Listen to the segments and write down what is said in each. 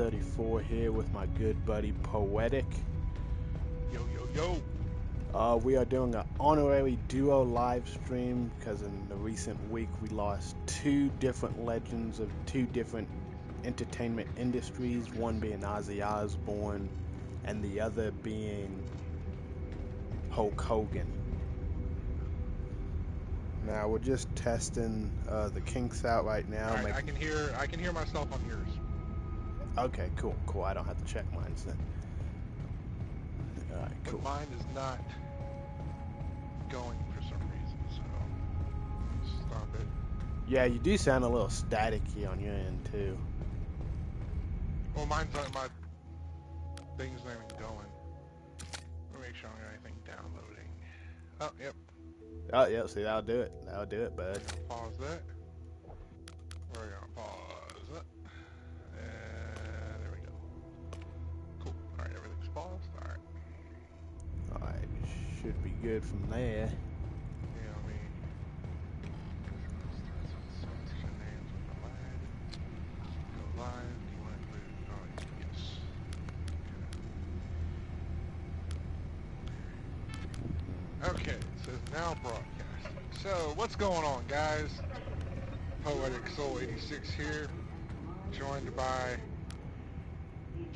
34 here with my good buddy POEtic. Yo, yo, yo. We are doing an honorary duo live stream because in the recent week we lost two different legends of two different entertainment industries, one being Ozzy Osborne and the other being Hulk Hogan. Now we're just testing the kinks out right now. All right, I can hear myself on yours. Okay, cool. I don't have to check mine then. All right, cool. But mine is not going for some reason, so stop it. Yeah, you do sound a little staticky on your end too. Well, mine's not, my thing's not even going. Let me make sure I don't got anything downloading. Oh, yep. Oh, yeah, see, that'll do it. That'll do it, bud. Pause that. We're gonna pause it. And there we go. Cool. Alright, everything's paused. Alright. Alright, should be good from there. Yeah, let me... Shenanigans with the lag. Go live. Do you want to include... Oh, yes. Okay, it says now broadcasting. So, what's going on, guys? POEtic Soul 86 here, joined by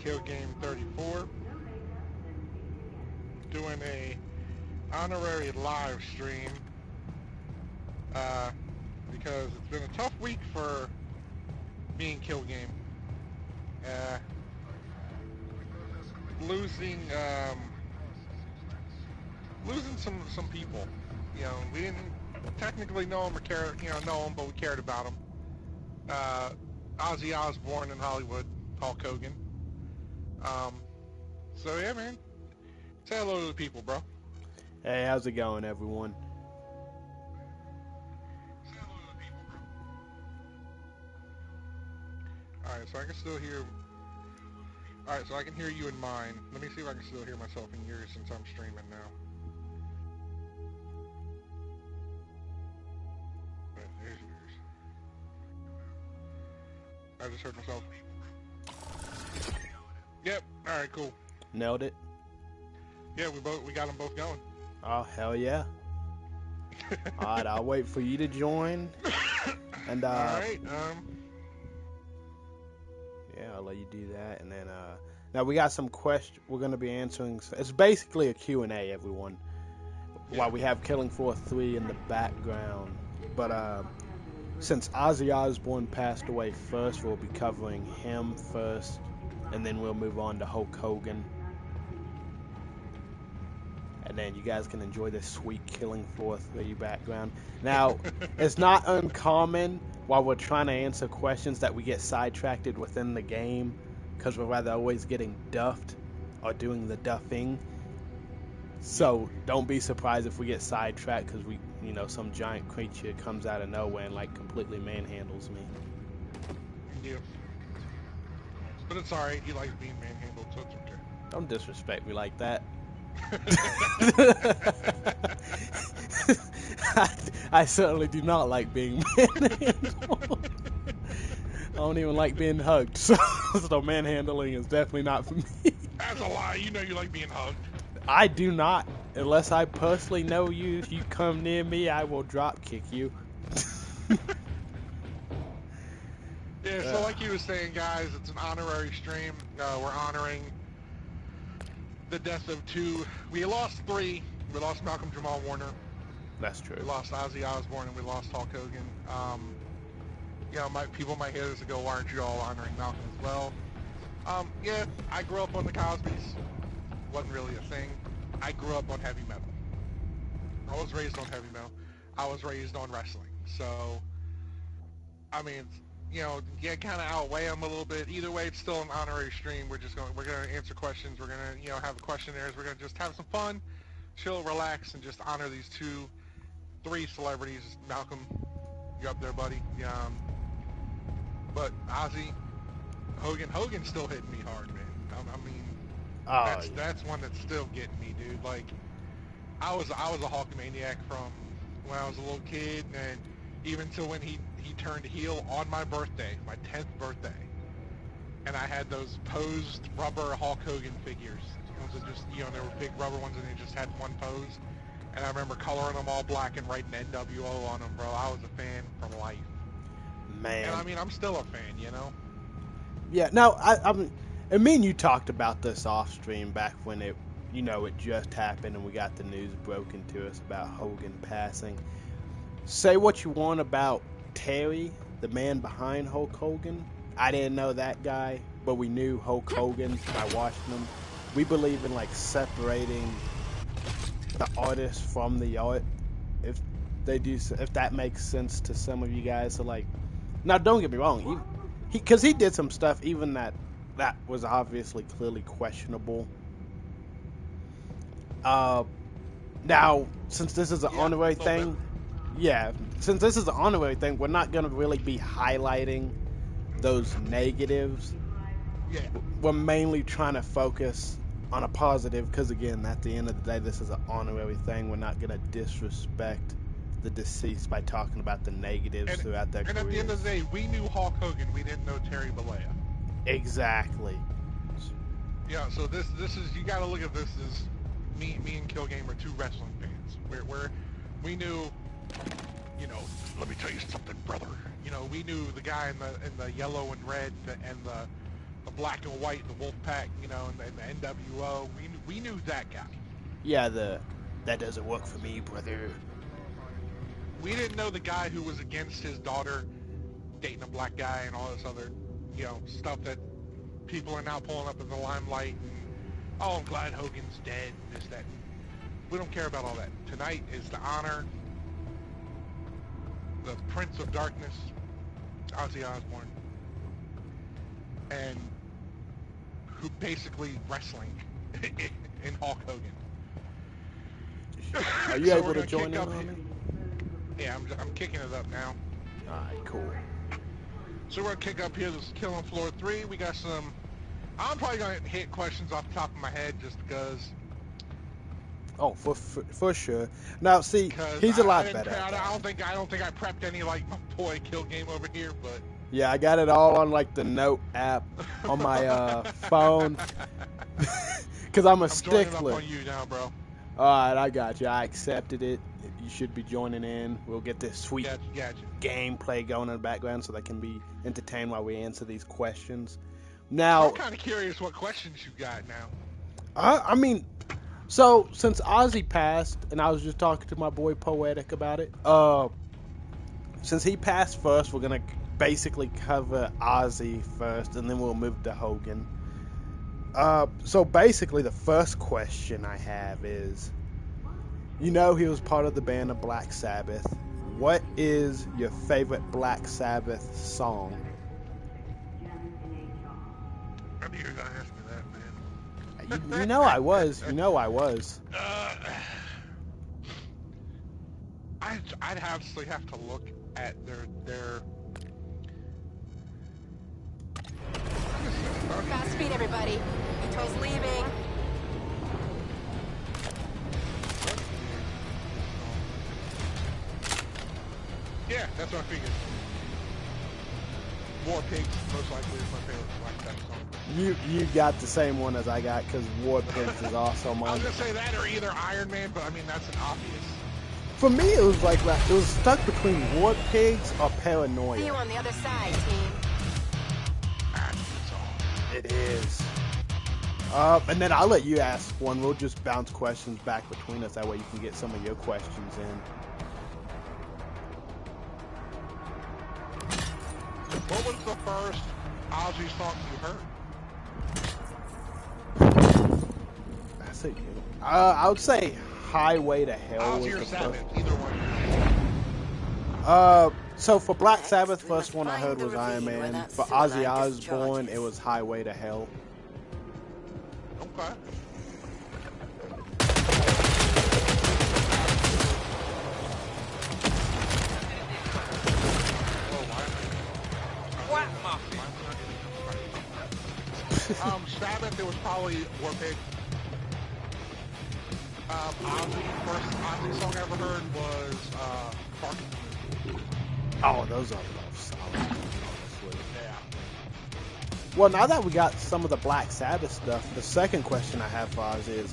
Game 34, doing a honorary live stream because it's been a tough week for me and Game. Losing some people. You know, we didn't technically know them or know them, but we cared about them. Ozzy Osborne in Hollywood, Hulk Hogan. So yeah, man. Say hello to the people, bro. Hey, how's it going, everyone? Say hello to the people, bro. Alright, so I can still hear... Alright, so I can hear you in mine. Let me see if I can still hear myself in yours since I'm streaming now. There's yours. I just heard myself. Yep. All right. Cool. Nailed it. Yeah, we got them both going. Oh, hell yeah. Alright, I'll wait for you to join. And all right. yeah, I'll let you do that. And then now we got some questions we're going to be answering. It's basically a Q&A, everyone. Yeah. While we have Killing Floor 3 in the background. But since Ozzy Osborne passed away first, we'll be covering him first, and then we'll move on to Hulk Hogan. And then you guys can enjoy this sweet Killing Floor 3 background. Now, it's not uncommon while we're trying to answer questions that we get sidetracked within the game, because we're rather always getting duffed or doing the duffing. So don't be surprised if we get sidetracked because some giant creature comes out of nowhere and like completely manhandles me. Yeah. But it's alright. He likes being manhandled, so it's okay. Don't disrespect me like that. I certainly do not like being manhandled. I don't even like being hugged, so manhandling is definitely not for me. That's a lie. You know you like being hugged. I do not. Unless I personally know you, if you come near me, I will drop kick you. Yeah, so like you were saying, guys, it's an honorary stream. We're honoring the death of two. We lost three. We lost Malcolm Jamal Warner. That's true. We lost Ozzy Osborne, and we lost Hulk Hogan. People might hear this and go, why aren't you all honoring Malcolm as well? Yeah, I grew up on the Cosbys. Wasn't really a thing. I grew up on heavy metal. I was raised on heavy metal. I was raised on wrestling. So, I mean, kind of outweigh them a little bit. Either way, it's still an honorary stream. We're gonna answer questions. We're gonna, have questionnaires. We're gonna just have some fun, chill, relax, and just honor these three celebrities. Malcolm, you up there, buddy? But Ozzy, Hogan's still hitting me hard, man. I mean, that's one that's still getting me, dude. Like, I was a Hulkamaniac from when I was a little kid, and even till when he turned heel on my birthday, my 10th birthday. and I had those posed rubber Hulk Hogan figures. Ones that just, you know, they were big rubber ones and they just had one pose. And I remember coloring them all black and writing NWO on them, bro. I was a fan for life. Man. And I mean, I'm still a fan, you know? Yeah, no, and me and you talked about this off stream back when it, you know, it just happened and we got the news broken to us about Hogan passing. Say what you want about Terry, the man behind Hulk Hogan. I didn't know that guy, but we knew Hulk Hogan by watching him. We believe in like separating the artist from the art. If that makes sense to some of you guys. So like, now don't get me wrong, because he did some stuff even that was obviously clearly questionable. Now since this is an honorary thing, since this is an honorary thing, we're not gonna really be highlighting those negatives. Yeah. We're mainly trying to focus on a positive because, again, at the end of the day, this is an honorary thing. We're not going to disrespect the deceased by talking about the negatives throughout their careers. And at the end of the day, we knew Hulk Hogan. We didn't know Terry Bollea. Exactly. Yeah, so this is, you got to look at this as me and Kill Game are two wrestling fans. We knew, you know, let me tell you something, brother. You know, we knew the guy in the yellow and red and the black and white, the Wolfpack, you know, and the NWO. We knew that guy. Yeah, that doesn't work for me, brother. We didn't know the guy who was against his daughter dating a black guy and all this other, you know, stuff that people are now pulling up in the limelight. And, oh, I'm glad Hogan's dead and this, that. And we don't care about all that. Tonight is to honor the Prince of Darkness, Ozzy Osborne, and who basically wrestling in Hulk Hogan. Are you able to join in on me? Yeah, I'm kicking it up now. Alright, cool. So we're going to kick up here. This is Killing Floor 3. We got some... I'm probably going to hit questions off the top of my head just because... Oh, for sure. Now, see, he's a lot better at that. I don't think I prepped any, like, my boy Kill Game over here, but... Yeah, I got it all on, like, the Note app on my phone. Because I'm stickler. I'm joining up on you now, bro. Alright, I got you. I accepted it. You should be joining in. We'll get this sweet gameplay going in the background so they can be entertained while we answer these questions. Now, I'm kind of curious what questions you got now. I mean, so since Ozzy passed, and I was just talking to my boy POEtic about it, since he passed first, we're going to basically cover Ozzy first, and then we'll move to Hogan. So basically the first question I have is, you know he was part of the band of Black Sabbath. What is your favorite Black Sabbath song? I knew you were going to ask me that, man. You know I was. You know I was. I'd actually have to look at their... Fast speed, everybody. Ito's leaving. Yeah, that's what I figured. War Pigs, most likely, is my favorite Black Sabbath song. You got the same one as I got, because War Pigs is also mine. I was going to say that or either Iron Man, but I mean, that's an obvious. For me, it was like that. It was stuck between War Pigs or Paranoia. See you on the other side, team. It is. And then I'll let you ask one. We'll just bounce questions back between us. That way you can get some of your questions in. What was the first Ozzy song you heard? That's it. I would say Highway to Hell was the Sabbath, first. either one. So for Black Sabbath, first one I heard was Iron Man. For Ozzy Osborne, it was Highway to Hell. Okay. Sabbath, it was probably War Pig. First Ozzy song I ever heard was Parking. Oh, those are solid, honestly. Yeah. Well, now that we got some of the Black Sabbath stuff, the second question I have for Ozzy is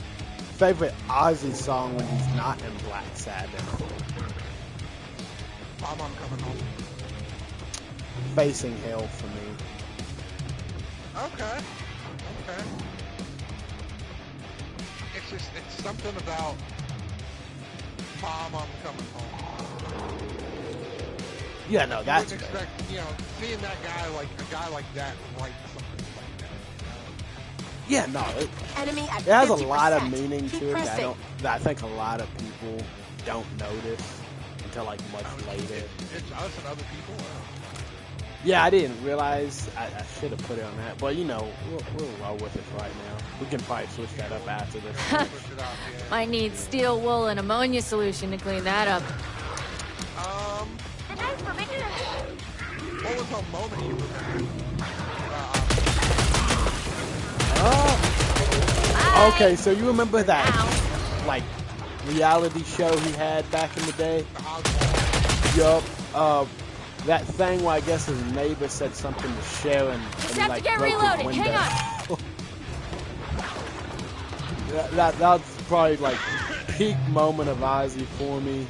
favorite Ozzy song when he's not in Black Sabbath. I'm coming home. Facing Hell for me. Okay. It's something about Mom, I'm coming home. Yeah, no, that's you wouldn't expect, seeing that guy, like a guy like that write something like that. Yeah, no, Enemy at it has a 50%. lot of meaning Keep to it pressing. that I think a lot of people don't notice until like much later. It's us and other people. Yeah, I didn't realize. I should have put it on that, but we'll roll with it right now. We can probably switch that up after this. Push it out, yeah. Might need steel wool and ammonia solution to clean that up. What was a moment you remember? Okay, so you remember that like reality show he had back in the day? Yup. That thing where I guess his neighbor said something to Sharon and he have like to get broke reloaded. his window. Hang on. That's probably like peak moment of Ozzy for me.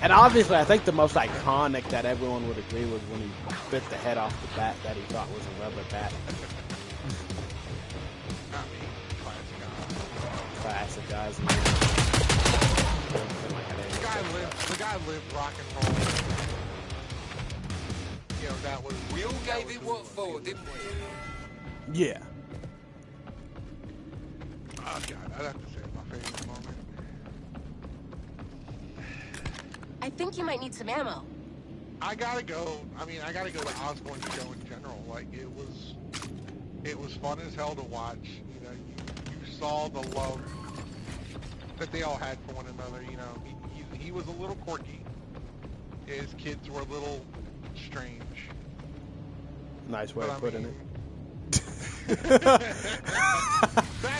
And obviously, I think the most iconic that everyone would agree was when he bit the head off the bat that he thought was a rubber bat. Not me. Classic Ozzy. The guy lived rock and roll. That was. We all gave it what for, didn't we? Yeah. Oh God, I'd have to say it's my favorite moment. I think you might need some ammo. I gotta go. I gotta go to Osborne's show in general. Like it was fun as hell to watch. You saw the love that they all had for one another. He was a little quirky. His kids were a little strange. Nice way of putting it. Back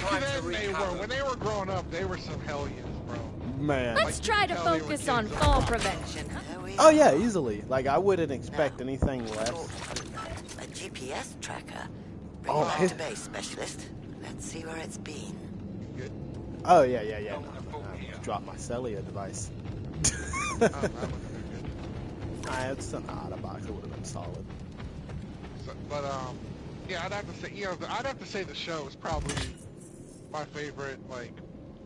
then, they were. When they were growing up, they were some hellions, bro. Man. Let's try to focus on fall prevention, huh? Oh yeah, easily. Like I wouldn't expect anything less. A GPS tracker. Bring Oh, back to base, specialist. Let's see where it's been. Good. Oh yeah. No, I dropped my cellular device. That would have been good. It's an odd box. It would have been solid. But yeah, I'd have to say, I'd have to say the show is probably my favorite, like,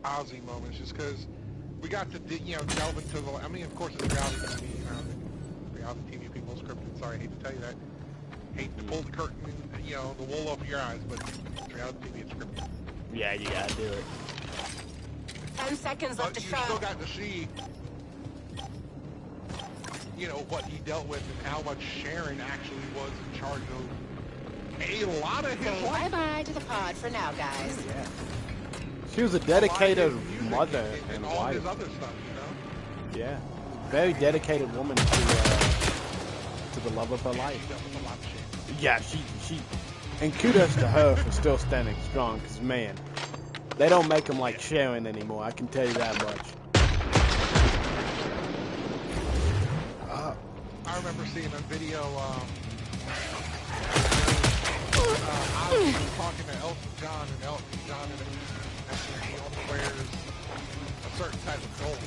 Ozzy moments, just because we got to, delve into the. Of course, it's reality TV. Reality TV people scripted. Sorry, I hate to tell you that. Hate to pull the curtain, the wool over your eyes, but it's reality TV. It's scripted. Yeah, you gotta do it. 10 seconds left But to you still show. got to see, what he dealt with and how much Sharon actually was in charge of a lot of his Say life. bye-bye to the pod for now, guys. Yeah. She was a dedicated Music mother and and all wife. his other stuff, Yeah. Very dedicated woman to the love of her life. He dealt with a lot of shit. Yeah, she and kudos to her for still standing strong, because man, they don't make them like Sharon anymore, I can tell you that much. I remember seeing a video, I was talking to Elton John, and Elton John he only wears a certain type of gold.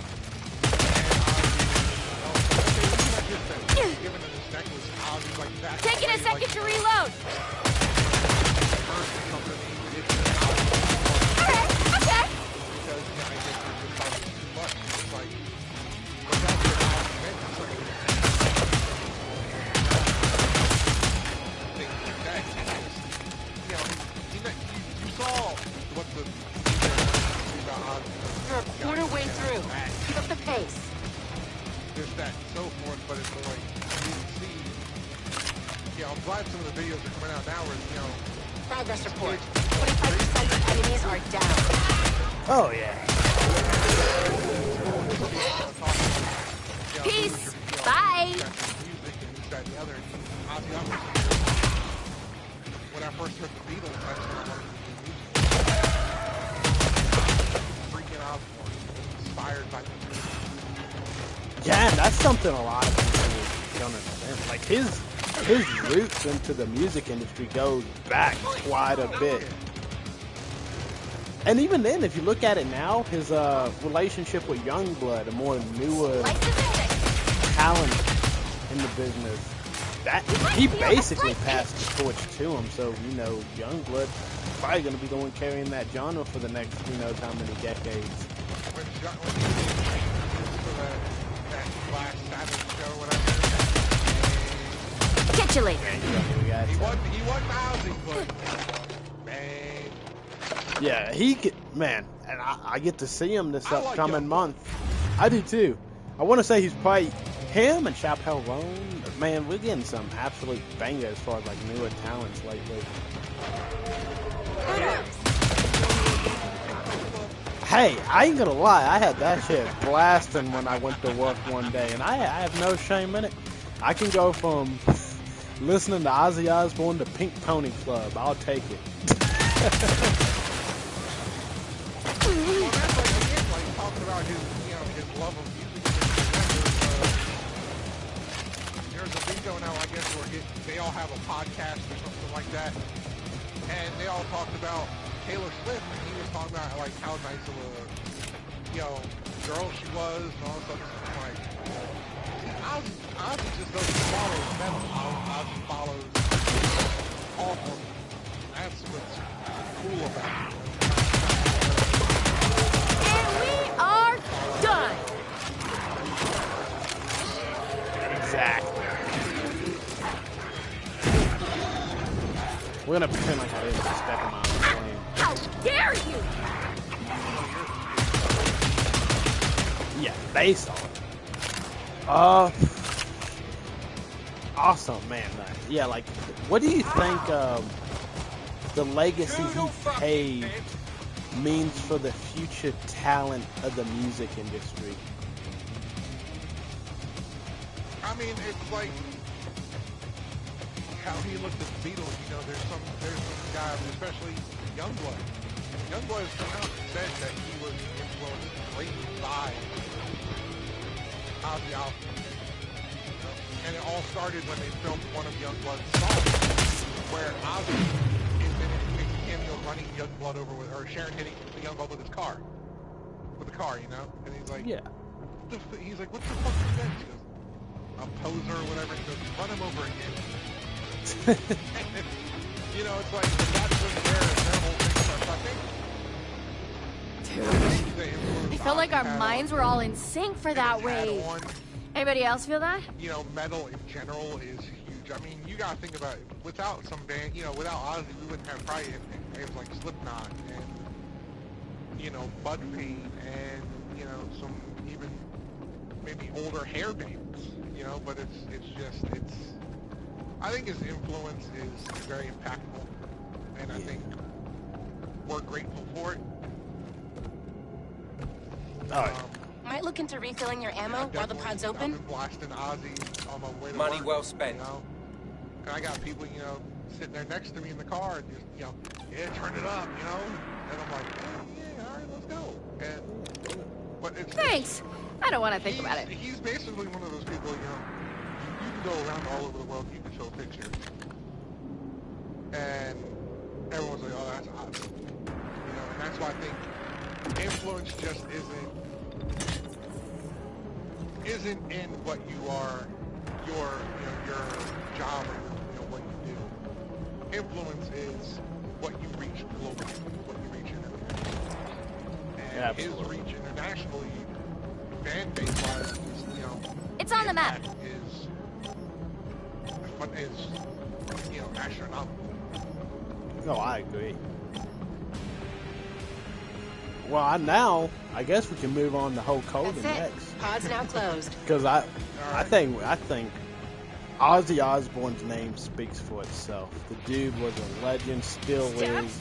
And giving him this necklace, I was like, that's Taking a second to reload. Alright, okay. Because, I guess it's just too much. It's like, but that's what I meant. It's like, things like that. You saw what the You're a quarter way through. Keep up the pace. this, that, and so forth, but it's like, you can see, I'm glad some of the videos are coming out now where, Progress report. 25% of enemies are down. Oh yeah. Peace. Bye. Music and this, that, and the other. Ozzy, when I first heard the Beatles, that's when I wanted to do music. Freaking Osborne, inspired by the Beatles. Yeah, and that's something a lot of people don't understand. Like his his roots into the music industry goes back quite a bit. And even then, if you look at it now, his relationship with Youngblood, a more newer talent in the business, that he basically passed the torch to him. So, you know, Youngblood probably going to be the one carrying that genre for the next, who knows how many decades. When he for that last Savage show or whatever. Catch you later. He wasn't Ozzy, but man. Yeah, he could, man, and I get to see him this I like upcoming month. I do too. I want to say he's probably him and Chappelle Roan. Man, we're getting some absolute bangers as far as like newer talents lately. Hey, I ain't gonna lie, I had that shit blasting when I went to work one day, and I have no shame in it. I can go from listening to Ozzy Osborne to Pink Pony Club. I'll take it. Well, that's like talking about his, his love of music. There's a video now, I guess, where they all have a podcast or something like that, and they all talked about Taylor Swift, and he was talking about like how nice of a, girl she was, and all this other stuff. Like, Ozzy just doesn't follow metal. Ozzy follows awful. That's what's cool about it. And we are done. Exactly. We're gonna pretend like I didn't step him out of the flame. How dare you! Yeah, they saw it. Awesome, man. Yeah, like, what do you think the legacy he paved means for the future talent of the music industry? I mean, it's like how you look at the Beatles. There's some guys, especially Youngblood. Youngblood has come out and said that he was influenced greatly by Ozzy Osbourne. And it all started when they filmed one of Youngblood's songs, where Ozzy is in it, makes a cameo running Youngblood over with, or Sharon hitting Youngblood with his car. With the car, And he's like, Yeah. He's like, what the fuck is that? He goes, a poser or whatever. He goes, run him over again. It's like, that's when their whole thing starts, I think. I felt like our minds were all in sync for that wave. Anybody else feel that? Metal in general is huge. I mean, you gotta think about it. Without some band, without Ozzy, we wouldn't have probably bands like Slipknot and, Bud Paint and, some even maybe older hair bands, but I think his influence is very impactful, and I think we're grateful for it. Might look into refilling your ammo while the pod's open. I've been blasting Ozzy on my way to Money work, well spent. And I got people, sitting there next to me in the car, and just, yeah, turn it up, And I'm like, yeah, all right, let's go. But it's Thanks. I don't want to think about it. He's basically one of those people, you can go around all over the world, you can show pictures, and everyone's like, oh, that's Ozzy. And that's why I think influence just isn't in what you are, your job or what you do. Influence is what you reach globally, what you reach internationally. And his reach internationally, fan base wise, It's on the map. is astronomical. No, I agree. Well, now I guess we can move on to Hulk Hogan next. Pod's now closed. Because I think Ozzy Osbourne's name speaks for itself. The dude was a legend, still is,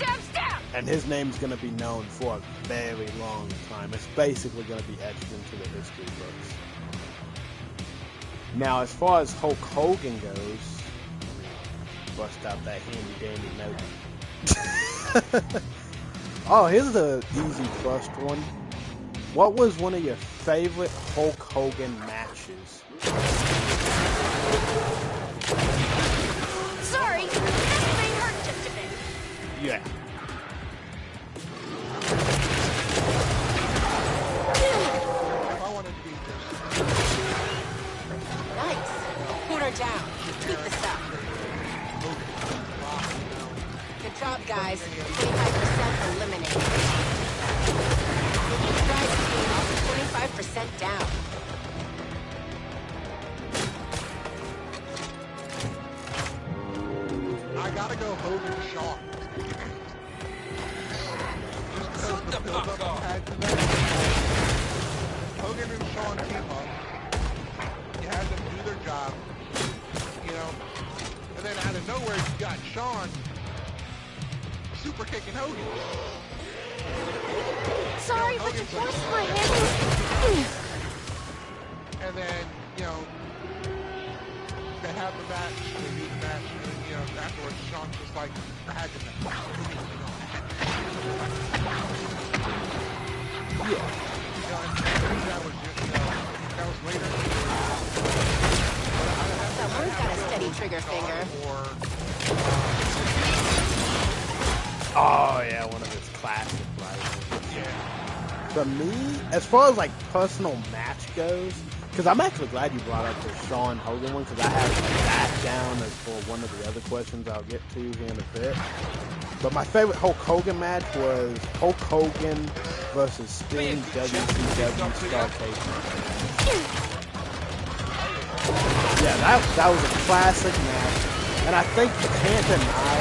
and his name's going to be known for a very long time. It's basically going to be etched into the history books. Now, as far as Hulk Hogan goes, bust out that handy dandy note. Oh, here's the easy first one. What was one of your favorite Hulk Hogan matches? Yeah. If I wanted to beat this, Nice. Put her down. Keep this up. Good job, guys. 25% eliminated. Guys, team, 25% down. I gotta go Hogan and Shawn. Just because the build-up we had today. Hogan and Shawn team up. You had them do their job, you know, and then out of nowhere you got Shawn super kicking Hogan. Sorry, but the force of my hand. And then, you know, they have the match, they do the match, and then, you know, afterwards Shawn's just like, I had to match. Yeah. You know, and that was just, you know, that was later. Someone's got a steady trigger finger. Oh yeah, one of his classic rivals. Yeah. For me, as far as like personal match goes, because I'm actually glad you brought up the Shawn Hogan one, because I have that down as for one of the other questions I'll get to here in a bit. But my favorite Hulk Hogan match was Hulk Hogan versus Sting WCW Starcade match. Yeah, that was a classic match, and I think you can't deny,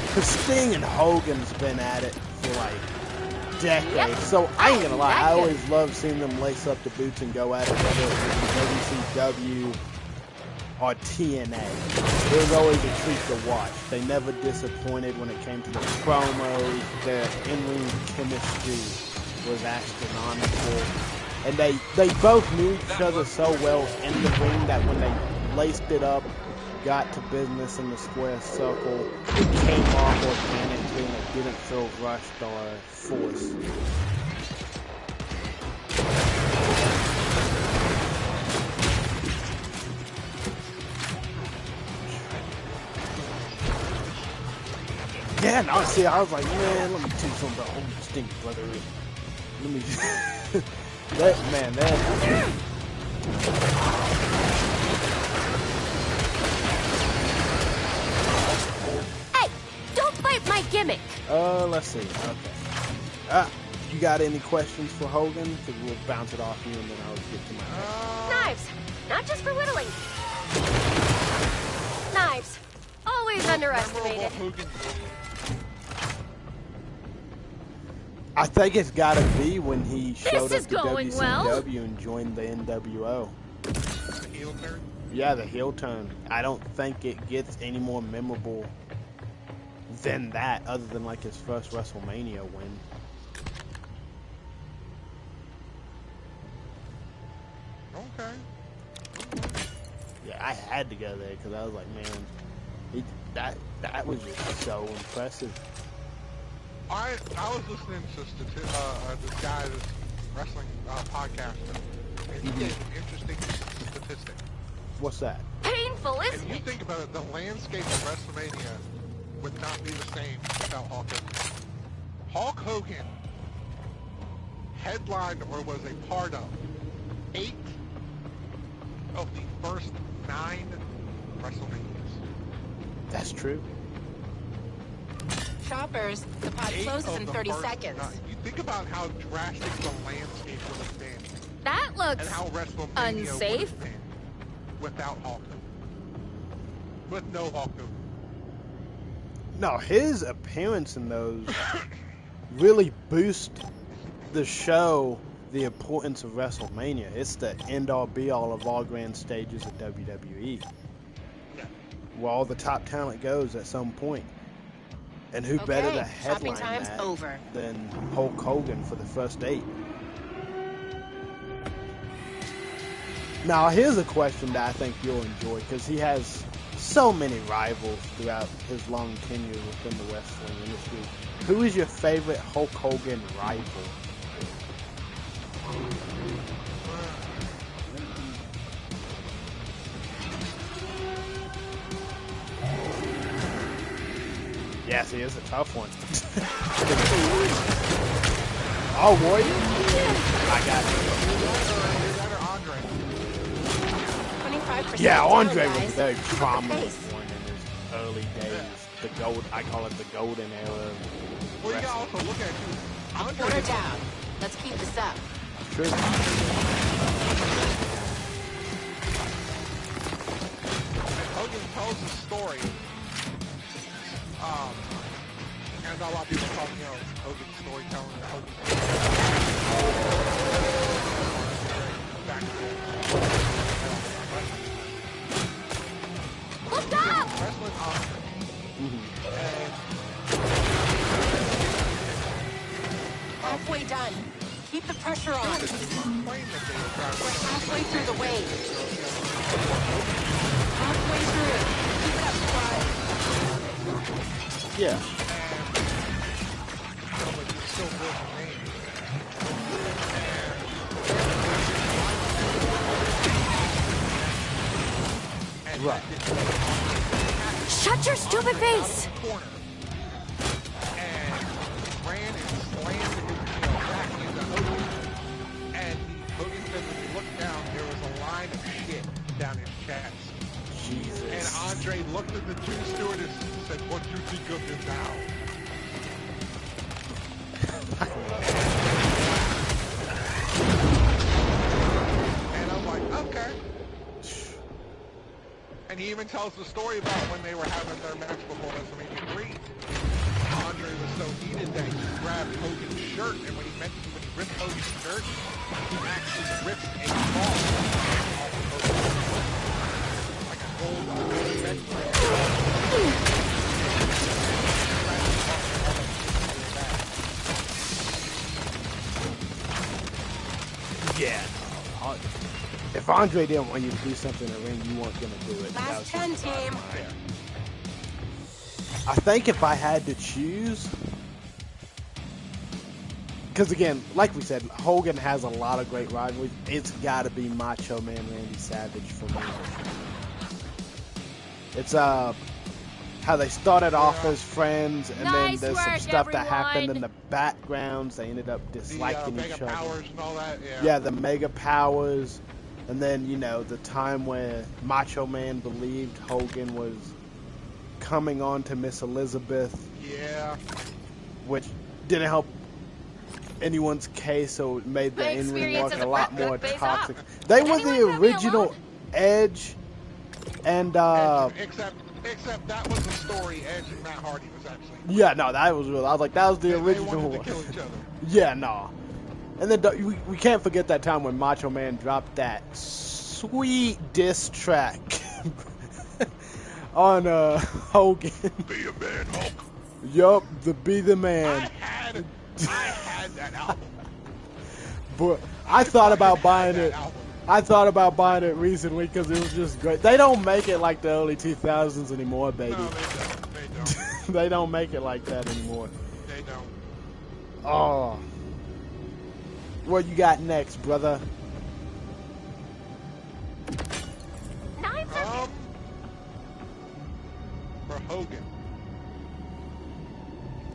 because Sting and Hogan's been at it for like decades. Yep. So I ain't gonna lie, That I good. always love seeing them lace up the boots and go at it, whether it was WCW or TNA. It was always a treat to watch. They never disappointed when it came to the promos. Their in-ring chemistry was astronomical. And they both knew each other so well in the ring that when they laced it up, got to business in the square circle, it came off organically and it didn't feel rushed or forced. Yeah, no, see, I was like, man, let me tell you something about Hogan Sting, brother. Let me, that. Hey, don't bite my gimmick. Let's see. Okay. You got any questions for Hogan? Because we'll bounce it off you and then I'll get to my Knives, not just for whittling. Knives, always underestimated. Hogan. I think it's got to be when he showed This is up to going WCW well. and joined the NWO. The heel turn. Yeah, the heel turn. I don't think it gets any more memorable than that, other than like his first WrestleMania win. Okay. Yeah, I had to go there because I was like, man, that was just so impressive. I was listening to this guy, this wrestling podcast, and he gave an interesting statistic. What's that? Painful, If isn't you it? think about it, the landscape of WrestleMania would not be the same without Hulk Hogan. Hulk Hogan headlined or was a part of 8 of the first 9 WrestleManias. That's true. Shoppers, the pod 8 closes of in the 30 first seconds. 9. You think about how drastic the landscape would have been That and looks how WrestleMania would unsafe. have been without Hulk Hogan. With no Hulk Hogan. No, his appearance in those really boost the show, the importance of WrestleMania. It's the end-all be-all of all grand stages of WWE. Yeah. Where all the top talent goes at some point. And who better to Okay, shopping headline time's that over. than Hulk Hogan for the first 8? Now, here's a question that I think you'll enjoy, because he has so many rivals throughout his long tenure within the wrestling industry. Who is your favorite Hulk Hogan rival? Yeah, see, it's a tough one. Oh, Warrior? I got you. 25% Yeah, Andre down, was a guys. very Keep up the prominent pace. one in his early days. The gold, I call it the golden era of Well, you wrestling. gotta also look at you. Put her down. Let's keep this up. True. Hogan tells the story. And a lot of people call, Hogan's storytelling. Look up! Wrestling Oscar. And Halfway done. Keep the pressure on. claim that they were trying We're to halfway through the wave. Halfway through. Keep it up, squad. Yeah. but it's still good for me. Right. Shut your stupid face! Corner and ran and slammed his back into Hogan. And Hogan said when he looked down, there was a line of shit down his chest. Jesus. And Andre looked at the two stewardesses and said, "What do you think of him now?" And I'm like, okay. And he even tells the story about when they were having their match before WrestleMania 3. Andre was so heated that he grabbed Hogan's shirt, and when he ripped Hogan's shirt, he actually ripped a ball off of Hogan's shirt. Like a gold Yeah. If Andre didn't want you to do something in the ring, you weren't going to do it. That Last was 10, just the bottom team. line. I think if I had to choose, because again, like we said, Hogan has a lot of great rivalries. It's got to be Macho Man Randy Savage for me. It's how they started off as friends, and Nice then there's some work, stuff that happened in everyone. the backgrounds. They ended up disliking Mega each other. Powers and all that, yeah. Yeah, the Mega Powers, and then the time where Macho Man believed Hogan was coming on to Miss Elizabeth, Yeah. which didn't help anyone's case, so it made the My in-ring experience work as a a lot prep more cook pays toxic. off. They Can were anyone the leave me original alone? Edge, and Except that was the story Edge and Matt Hardy was actually. yeah, no, that was real. I was like, that was the They original wanted to one. kill each other. Yeah, no. And then we can't forget that time when Macho Man dropped that sweet diss track on Hogan. Be a man, Hulk. Yup, the Be the Man. I had that album. But I thought about buying that it. album. I thought about buying it recently because it was just great. They don't make it like the early 2000s anymore, baby. No, they don't. They don't. They don't make it like that anymore. They don't. Oh. What you got next, brother? For Hogan.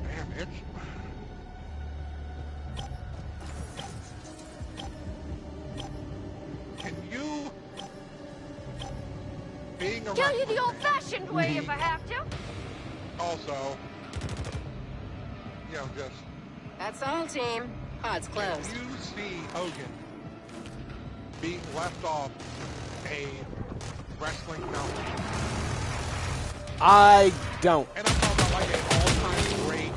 Man, it's. Can you, being a Kill you wrestler, the old-fashioned way if I have to. also, just That's all, team. Odds closed. if you see Hogan being left off a wrestling mountain, I don't. and I'm talking about like an all-time great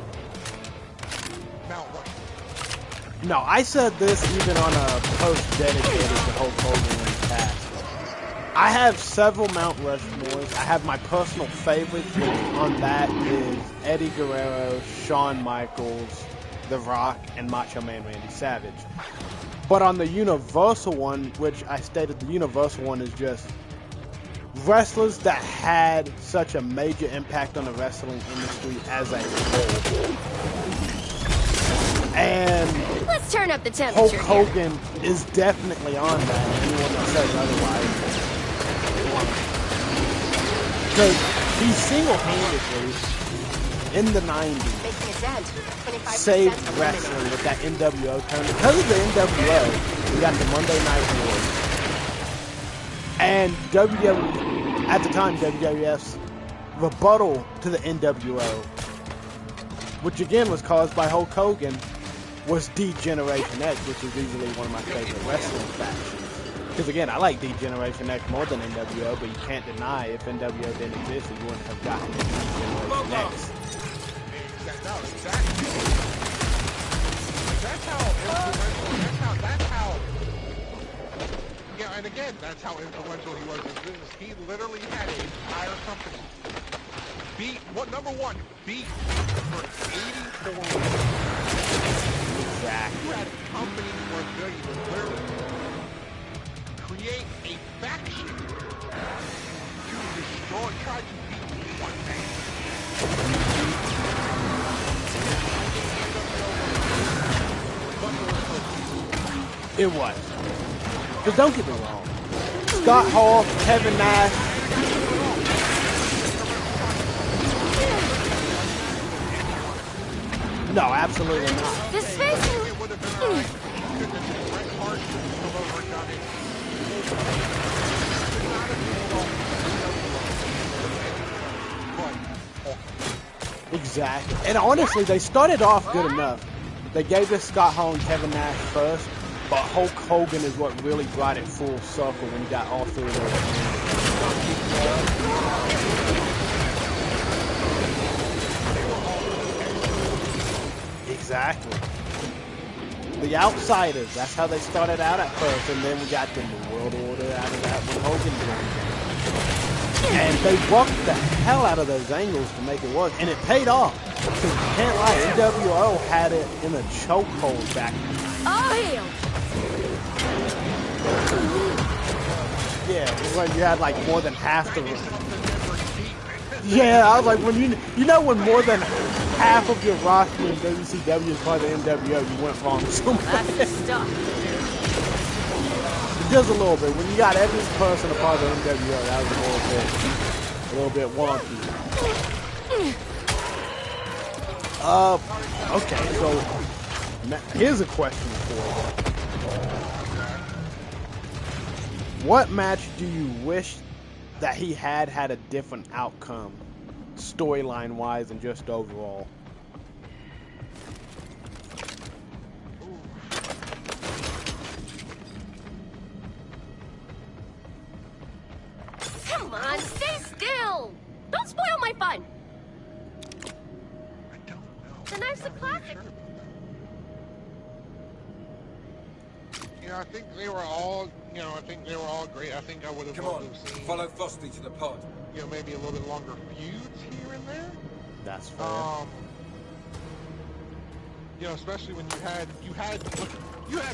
Mount Rushmore. No, I said this even on a post dedicated to Hulk Hogan in the past. I have several Mount Rushmores. I have my personal favorites, which on that is Eddie Guerrero, Shawn Michaels, The Rock, and Macho Man Randy Savage. But on the Universal one, which I stated the Universal one is just wrestlers that had such a major impact on the wrestling industry as a whole. And Let's turn up the Hulk temperature here. Hogan is definitely on that. Anyone that says otherwise. Because he single-handedly in the 90s Making a dent. 25% saved eliminated. wrestling with that NWO tournament. Because of the NWO, we got the Monday Night Wars. And WWE, at the time, WWF's rebuttal to the NWO, which again was caused by Hulk Hogan, was D-Generation X, which is easily one of my favorite wrestling factions. Because again, I like D-Generation X more than NWO, but you can't deny if NWO didn't exist, you wouldn't have gotten D-Generation X. No, exactly. That's how influential. That's how. Yeah, and again, that's how influential he was in business. He literally had an entire company. Number one, beat for 84 weeks. Exactly. You had a company where you would literally create a faction to destroy, try to beat one man. It was. But don't get me wrong. Scott Hall, Kevin Nash. No, absolutely not. This space. It would have been alright. Could have been Bret Hart come over and done it. Exactly. And honestly, they started off good enough. They gave us Scott Hall and Kevin Nash first, but Hulk Hogan is what really brought it full circle when you got all three of those. Exactly. The Outsiders, that's how they started out at first, and then we got the New World Order out of that when Hogan joined. And they worked the hell out of those angles to make it work, and it paid off. Because you can't lie, NWO had it in a chokehold back then. Oh, hell. Yeah, when you had like more than half the... Yeah, I was like, when you know when more than half of your roster in WCW is part of the NWO, you went wrong somewhere. That's the stuff. Just a little bit. When you got every person a part of the NWO, that was a little bit wonky. Okay, so here's a question for you. What match do you wish that he had a different outcome, storyline wise and just overall? Come on, stay still. Don't spoil my fun. I don't know. The knife's a classic. You know, I think they were all, great. I think I would have loved to have seen, follow Frosty to the pod. you know, maybe a little bit longer feuds here and there. That's fair. You know, especially when you had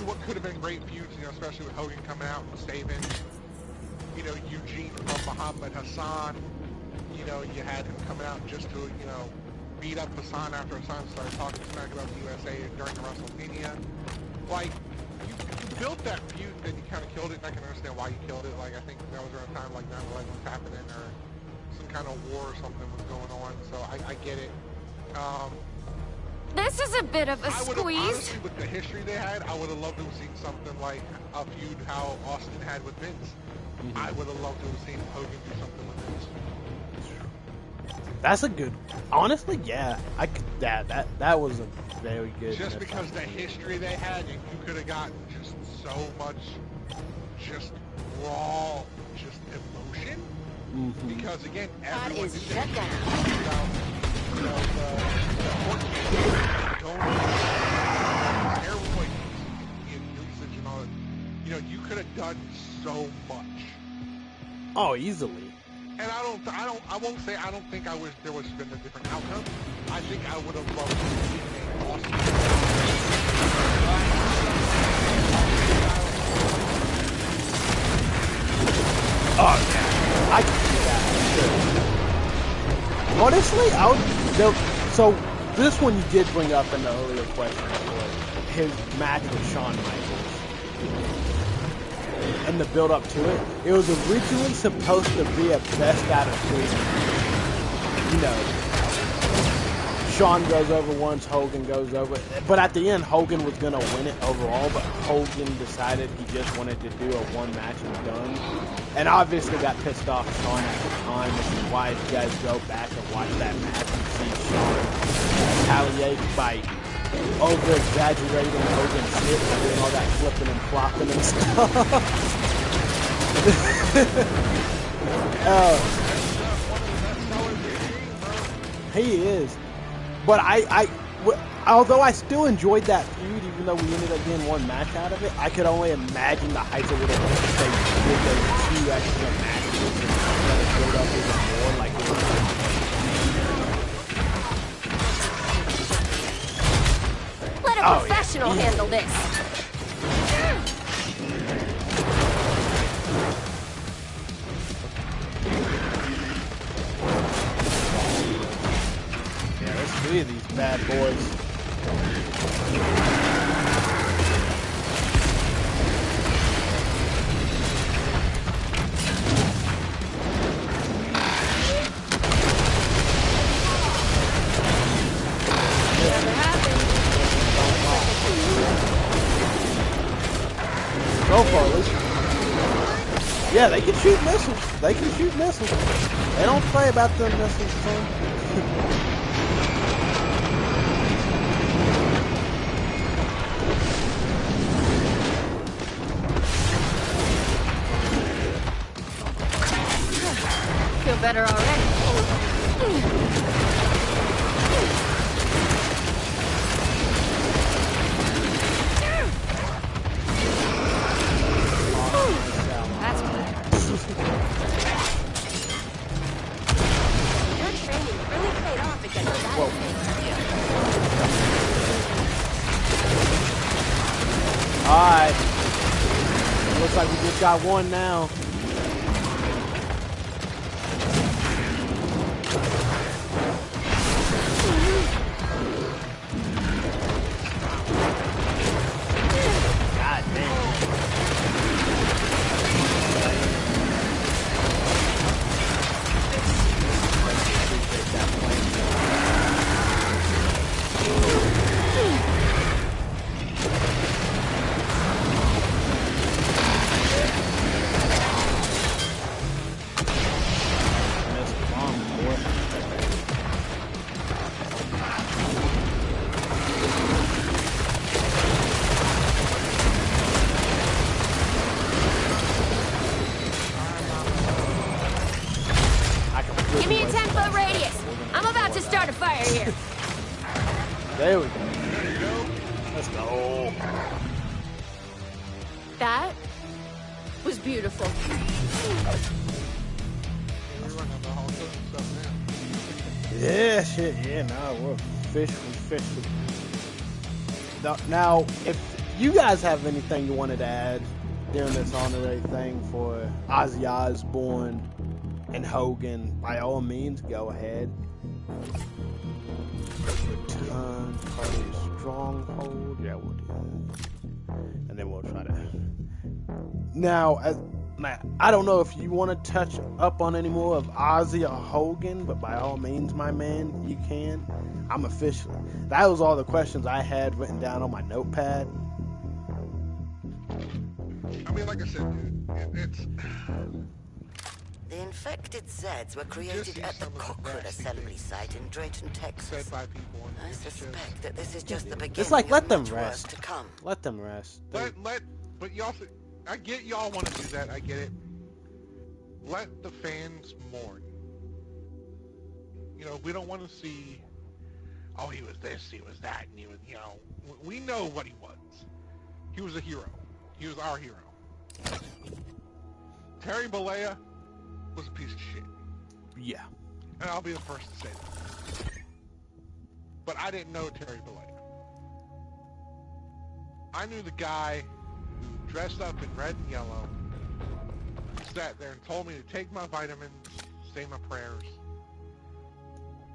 what could have been great feuds, you know, especially with Hogan coming out and saving, you know, Eugene from Muhammad Hassan. You know, you had him coming out just to, you know, beat up Hassan after Hassan started talking smack about the USA during the WrestleMania. Like, you built that feud and then you kind of killed it, and I can understand why you killed it. Like, I think that was around a time like 9/11 was happening, or some kind of war or something was going on, so I get it. This is a bit of a I would have, squeeze. honestly, with the history they had, I would have loved to have seen something like a feud how Austin had with Vince. I would have loved to have seen Hogan do something with Vince. That's a good. Honestly, yeah, I could. That was a very good. Just because the history they had, and you could have gotten just so much, just raw, just emotion. Because again, That everyone is did shut down. about, you know, the court case, steroids, and usage and all that. You know, you could have done so much. Oh, easily. And I won't say I don't think I wish there was been a different outcome. I think I would have loved to see an Austin. Oh yeah, I can see that. Sure. Honestly, so this one you did bring up in the earlier question was his match with Shawn Michaels. And the build up to it, it was originally supposed to be a best out of three. You know, Shawn goes over once, Hogan goes over. But at the end, Hogan was going to win it overall, but Hogan decided he just wanted to do a one match and done. And obviously got pissed off Shawn at the time, which is why if you guys go back and watch that match, you see Shawn retaliate by over-exaggerating Hogan's shit and doing all that flipping and flopping and stuff. He is. But although I still enjoyed that feud, even though we ended up getting one match out of it, I could only imagine the hype it would have been if they did those 2 extra matches and let it build up even more like it was. Let a professional handle this. Yeah, there's 3 of these bad boys. Go for it. Yeah, they can shoot missiles. They can shoot missiles. They don't play about them missiles, son. Feel better already. That's good. Your training really paid off against that. Alright. Looks like we just got one now. God damn. Give me a 10-foot radius. I'm about to start a fire here. There we go. Let's go. That was beautiful. Yeah, shit. Yeah, nah, we're fish. Now, if you guys have anything you wanted to add during this honorary thing for Ozzy Osborne and Hogan, by all means, go ahead. Return party stronghold. Yeah, we'll do that. And then we'll try to. Now, I don't know if you want to touch up on any more of Ozzy or Hogan, but by all means, my man, you can. I'm officially. That was all the questions I had written down on my notepad. I mean, like I said, dude, it's... The infected Zeds were created at the Cochrane assembly site in Drayton, Texas. said by people. And I it's suspect that this is just the beginning. It's like, let of them much work rest. to come. Let them rest. But y'all, I get y'all want to do that. I get it. Let the fans mourn. You know, we don't want to see, oh, he was this, he was that, and he was, you know, we know what he was. He was a hero. He was our hero. Terry Bollea was a piece of shit. Yeah. And I'll be the first to say that. But I didn't know Terry Bollea. I knew the guy who dressed up in red and yellow, sat there and told me to take my vitamins, say my prayers,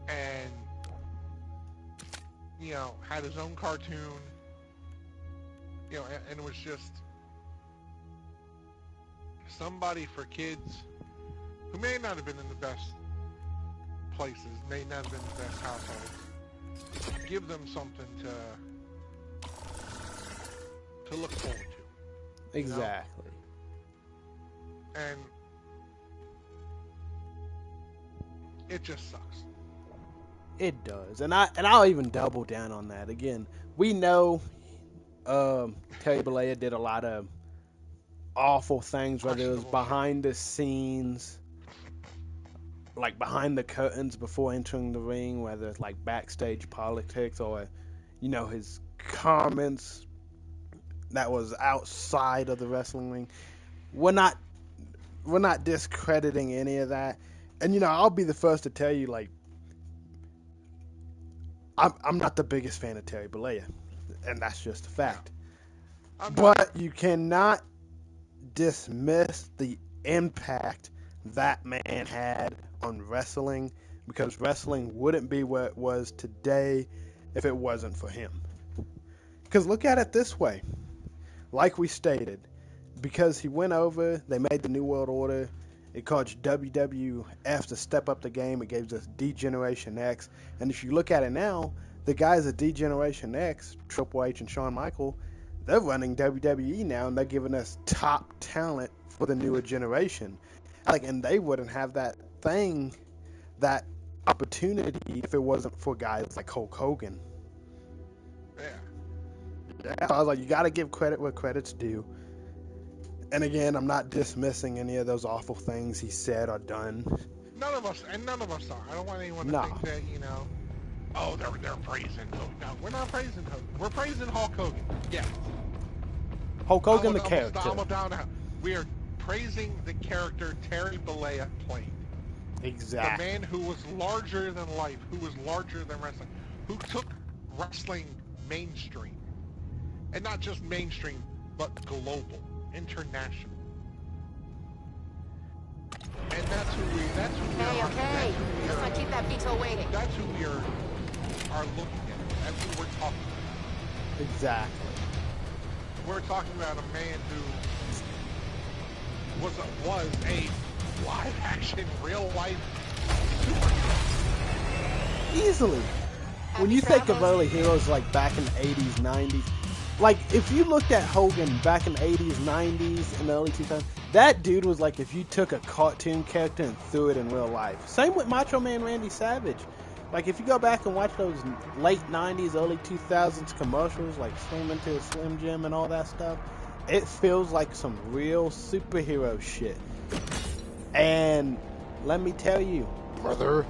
and, you know, had his own cartoon, you know, and it was just somebody for kids who may not have been in the best places, may not have been the best households, give them something to look forward to. Exactly. You know? And it just sucks. It does, and I'll even double down on that. Again, we know Terry Bollea did a lot of awful things, whether it was behind the scenes, like behind the curtains before entering the ring, whether it's like backstage politics or, you know, his comments that was outside of the wrestling ring. We're not discrediting any of that, and you know, I'll be the first to tell you, like, I'm not the biggest fan of Terry Bollea, and that's just a fact. But you cannot dismiss the impact that man had on wrestling, because wrestling wouldn't be what it was today if it wasn't for him. Because look at it this way. Like we stated, because he went over, they made the New World Order. It caused WWF to step up the game. It gave us D-Generation X. And if you look at it now, the guys at D-Generation X, Triple H and Shawn Michaels, they're running WWE now, and they're giving us top talent for the newer generation. Like, and they wouldn't have that opportunity if it wasn't for guys like Hulk Hogan. Yeah. So I was like, you got to give credit where credit's due. And again, I'm not dismissing any of those awful things he said or done. None of us are. I don't want anyone to think that, you know, oh, they're praising Hogan. No, we're not praising Hogan. We're praising Hulk Hogan. Yeah. Hulk Hogan, the character. We are praising the character Terry Bollea played. Exactly. The man who was larger than life, who was larger than wrestling, who took wrestling mainstream. And not just mainstream, but global, international. And that's who we are. Okay. Let's not keep that veto waiting. That's who we are looking at. That's who we're talking about. Exactly. We're talking about a man who was a live action, real life superhero. Easily. When you think of early heroes like back in the 80s, 90s, like if you looked at Hogan back in the 80s, 90s, and the early 2000s, that dude was like if you took a cartoon character and threw it in real life. Same with Macho Man Randy Savage. Like if you go back and watch those late 90s, early 2000s commercials like Slim into a Slim Jim and all that stuff, it feels like some real superhero shit. And let me tell you, brother,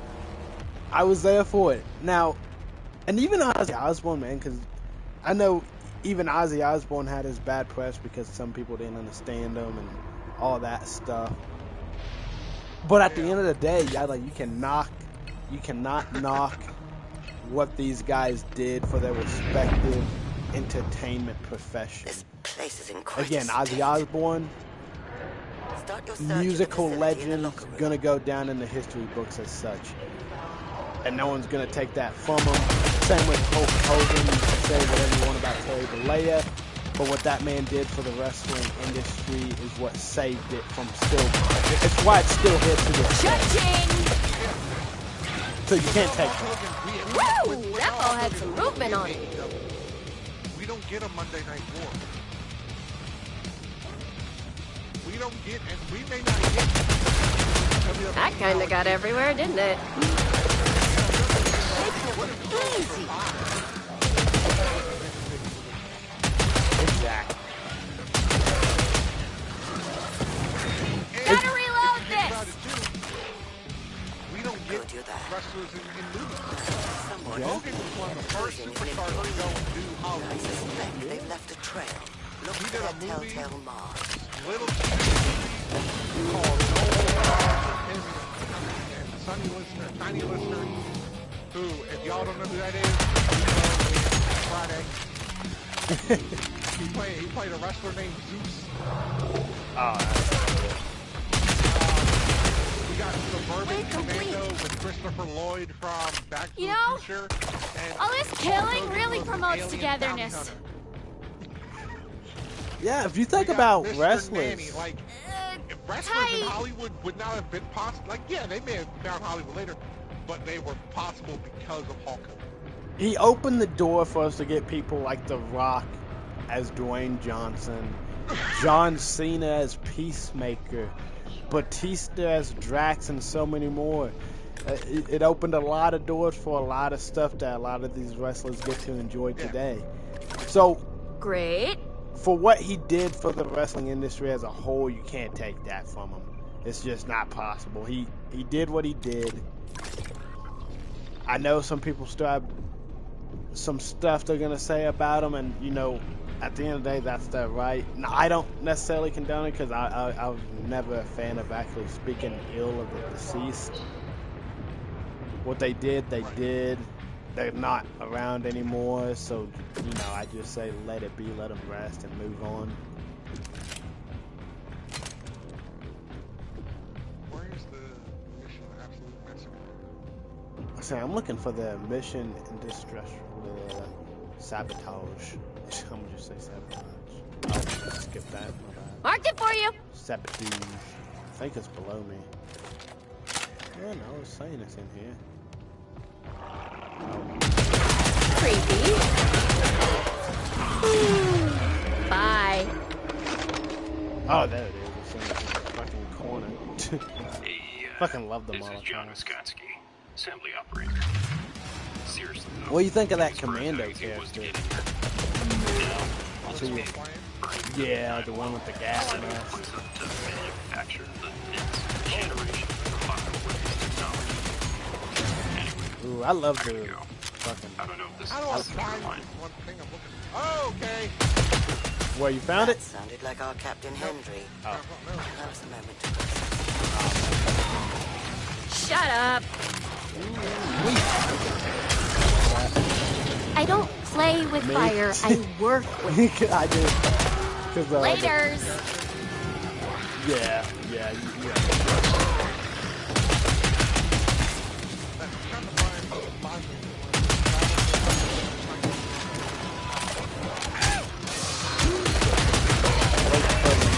I was there for it. Now, and even Ozzy Osborne, man, because I know even Ozzy Osborne had his bad press because some people didn't understand him and all that stuff. But at the end of the day, you cannot knock what these guys did for their respective entertainment profession. This place is incredible. Again, Ozzy Osborne, musical legend, gonna go down in the history books as such. And no one's gonna take that from him. Same with Hulk Hogan. You can say whatever you want about Terry Bollea, but what that man did for the wrestling industry is what saved it from still. It's why it's still here to this day. So you can't take it. Woo! That ball had some movement on it. We don't get a Monday Night War. We don't get, and we may not get. That kind of got everywhere, didn't it? Easy. Exactly. Gotta reload this! We don't get wrestlers in movies. Hogan was one of the first superstars to go and do Hollywood. I suspect they've left a trail. Look He for did a that movie, telltale mark. little called No Sunny Listener, Tiny Listener, who, if y'all don't know who that is, Friday. He played a wrestler named Zeus. We got Suburban Commando with Christopher Lloyd from Back to the Future. And all this killing really promotes togetherness. Yeah, if you think about Mr. wrestlers, Nanny, like, if wrestlers in Hollywood would not have been possible, like, yeah, they may have found Hollywood later, but they were possible because of Hulk Hogan. He opened the door for us to get people like The Rock as Dwayne Johnson, John Cena as Peacemaker, Batista as Drax, and so many more. It opened a lot of doors for a lot of stuff that a lot of these wrestlers get to enjoy today. So, Great. for what he did for the wrestling industry as a whole, you can't take that from him. It's just not possible. He did what he did. I know some people still have some stuff they're gonna say about him, and you know, at the end of the day, that's their right. Now, I don't necessarily condone it because I was never a fan of actually speaking ill of the deceased. What they did, they did. They're not around anymore, so you know, I just say let it be, let them rest, and move on. Where's the mission Absolute Massacre? I say I'm looking for the mission and distress sabotage. I'm gonna just say sabotage. Oh, skip that. My bad. Marked it for you. Sabotage. I think it's below me. Yeah, no, it's saying it's in here. Creepy. Bye. Oh, there it is. It's in the fucking corner. Fucking love the This is John Molotovs. Wiskotsky, assembly operator. Seriously, though, What do you think of that as far as commando how easy it was to character? get in here. Yeah, the one with the gas All mask. was up to manufacture the next generation of Honorary technology. Anyway, Ooh, I love the there you go. fucking. I don't know if this How do I is the find line. this one thing I'm looking for? Oh, okay. Where you found That it? sounded like our Captain Henry. Oh. That was a moment to Shut up. I don't play with Me? fire. I work with it. I did. Cause, Laters. Yeah.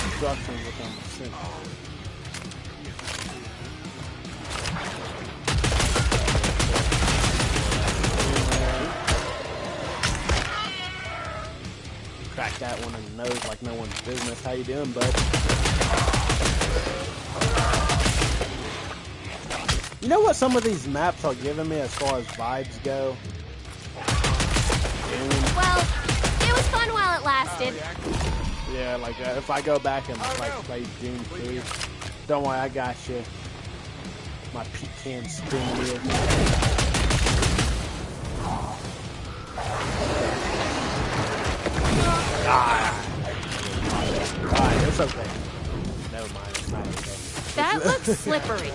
Instructions with them. Crack that one in the nose like no one's business. How you doing, bud? You know what some of these maps are giving me as far as vibes go? Well, it was fun while it lasted. Yeah, like if I go back and like play Doom 3, don't worry, I got you. My pecan spoon here. Alright, it's okay. Never mind, it's not okay. That looks slippery.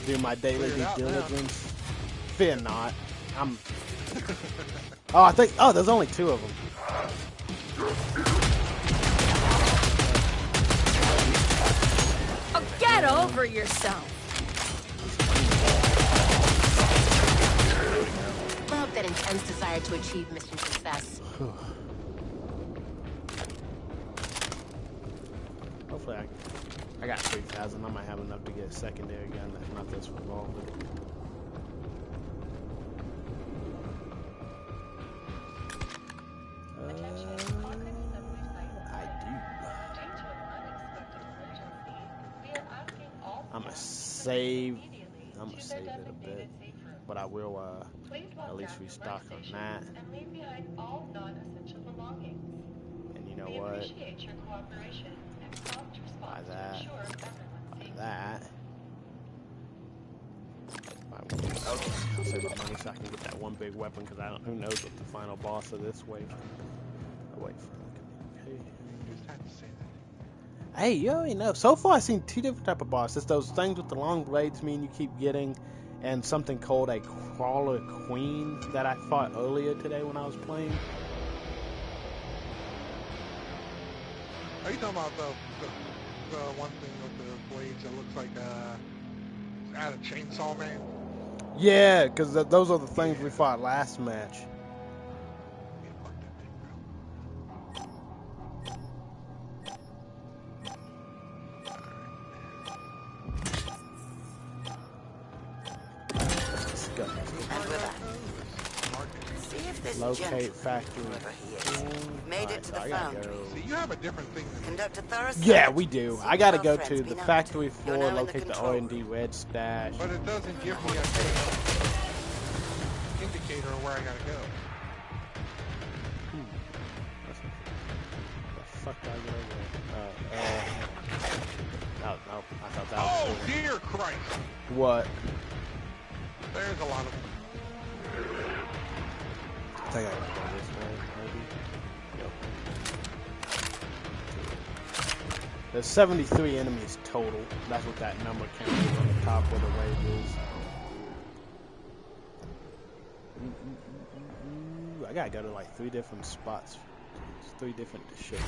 Do my daily due diligence. Fear not. I'm. Oh, I think. Oh, there's only 2 of them. Oh, get over yourself. Love that intense desire to achieve mission success. Hopefully, I got 3,000. I might have enough to get a secondary gun that's not this revolver. I do. I'm gonna save it a bit, but I will at least restock on that. And you know what? Buy that. Buy that. Okay, I'll save my money so I can get that one big weapon because I don't. Who knows what the final boss of this wave? Oh, wait for it. Hey, you already know. So far, I've seen 2 different type of bosses. Those things with the long blades mean you keep getting, and something called a crawler queen that I fought earlier today when I was playing. Are you talking about the one thing with the blades that looks like out of Chainsaw Man? Yeah, because those are the things we fought last match. Yeah, fuck that thing, bro. Let's go. And we're back. this Locate gentleman, factory. whoever he is, made it to the I gotta foundry. go. See, you have a different thing than me. Conduct a thorough Yeah, search, we do. see I gotta what go our to friend's the been up factory You're floor, now in the locate the control R&D red stash. But it doesn't give me an indicator of where I gotta go. The fuck do I go over? No, I thought that was Oh, cool. dear Christ! What? There's a lot of them. I think I gotta go this way, maybe. Yep. There's 73 enemies total. That's what that number counts on the top where the wave is. I gotta go to like 3 different spots. 3 different shit.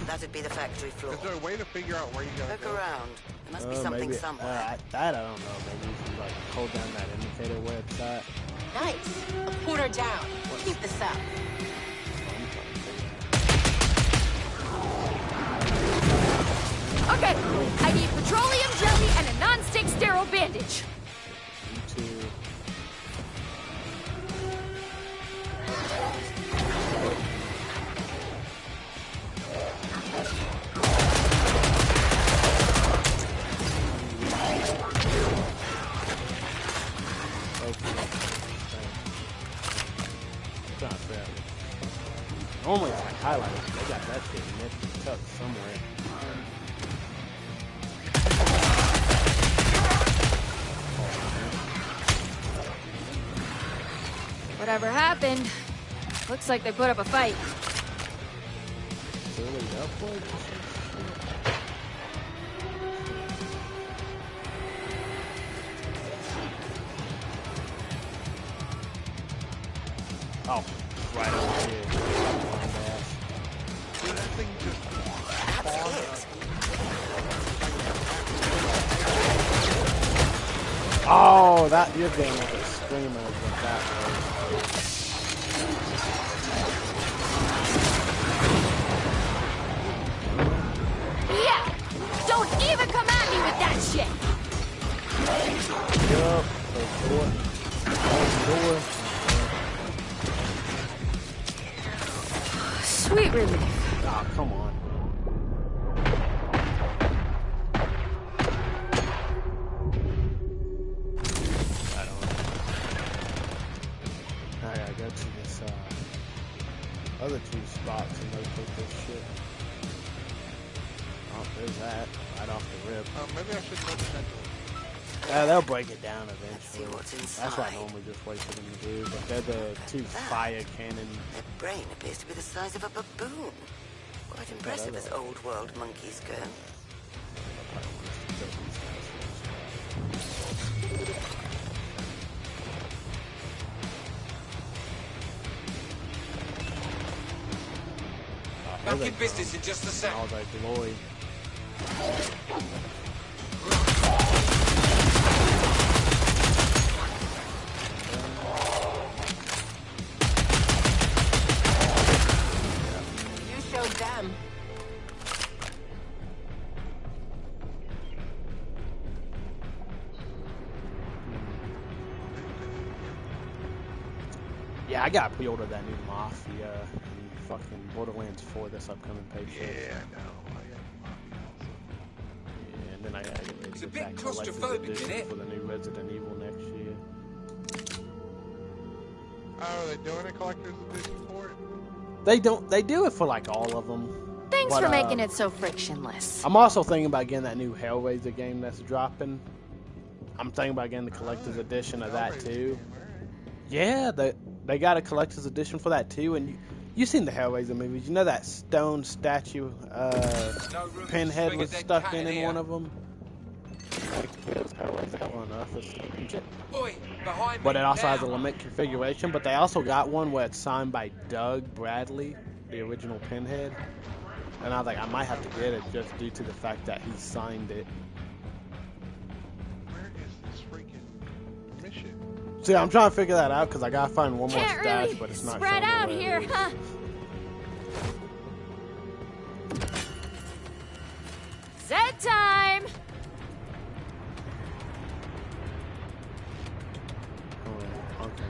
That'd be the factory floor. Is there a way to figure out where you gotta Look go? around. There must be something maybe, somewhere. that I don't know. Maybe if you like hold down that indicator website. Nice. A quarter down. Keep this up. Okay, I need petroleum jelly and a non-stick sterile bandage. Me too. Normally it's like highlighted. They got that shit nipped tucked somewhere. Whatever happened, looks like they put up a fight. Really upward? Oh, right over here. See, that thing just Oh, that you're getting like a screamer with that was. Yeah! Don't even come at me with that shit! Yup, door. Sweet relief. Oh, come on. I gotta go to this other 2 spots and locate this shit. Oh, there's that. Right off the rip. maybe I should go to Central. Yeah, they'll break it down Let's see eventually. what's inside. That's what I normally just wait for them to do, but they're the 2 fire cannon. Their brain appears to be the size of a baboon. Quite impressive as old world monkeys go. Back in business in just a sec. All that glory. You showed them. Yeah, I gotta pre-order that new Mafia and fucking Borderlands 4 this upcoming pay Yeah, I know. Yeah, and then I gotta get ready It's to a get bit that collector's claustrophobic, edition isn't it? for the new Resident Evil next year. Oh, are they doing a collector's edition for it? They do it for like all of them. Thanks But, for making it so frictionless. I'm also thinking about getting that new Hellraiser game that's dropping. I'm thinking about getting the collector's edition of that too. Yeah, they got a collector's edition for that too, and you seen the Hellraiser movies. You know that stone statue Pinhead was stuck in one of them? Boy, behind me. But it also has a now. limit configuration, but they also got one where it's signed by Doug Bradley, the original Pinhead. And I was like, I might have to get it just due to the fact that he signed it. Where is this freaking mission? See, I'm trying to figure that out because I gotta find one more Can't stash, really but it's not spread showing me out where it here, is. huh? Zed time! Oh, okay.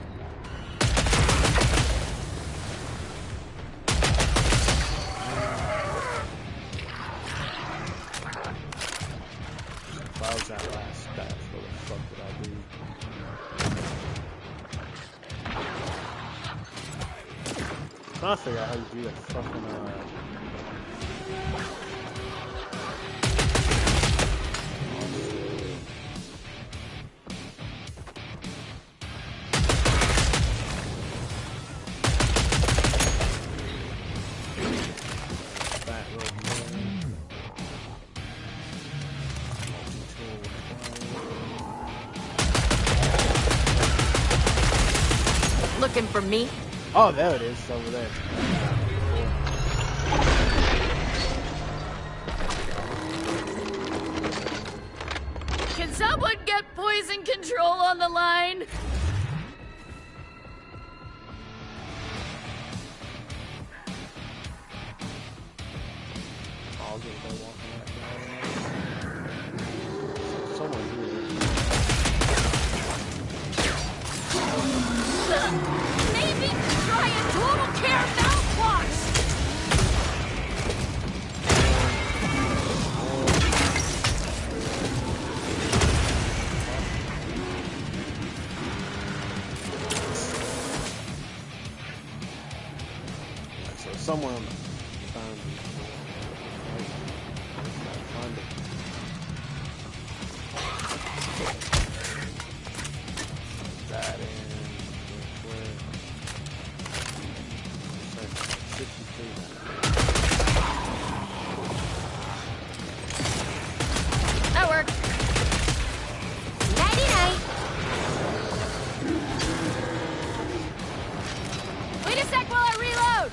trying to figure out how you do that fucking Looking for me? oh, there it is, it's over there. Can someone get poison control on the line? I'll just go walking right now. Someone here. Maybe try a total care mouthwash. So someone find it. That in. That worked. Nighty-night. Wait a sec while I reload.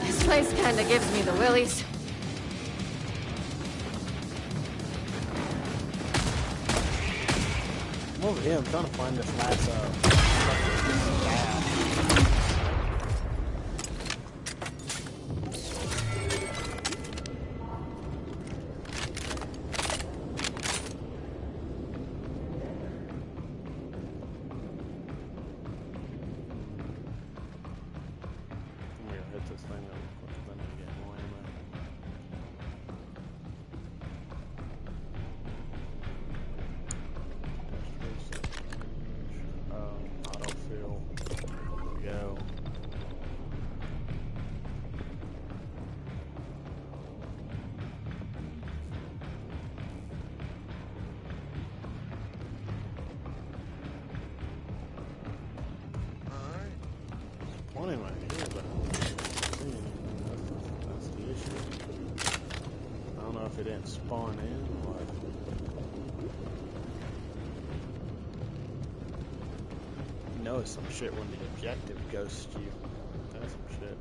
This place kinda gives me the willies. I'm over here, I'm trying to find this last one in right here, but that's the issue. I don't know if it didn't spawn in or what. You know it's some shit when the objective ghosts you. That's some shit.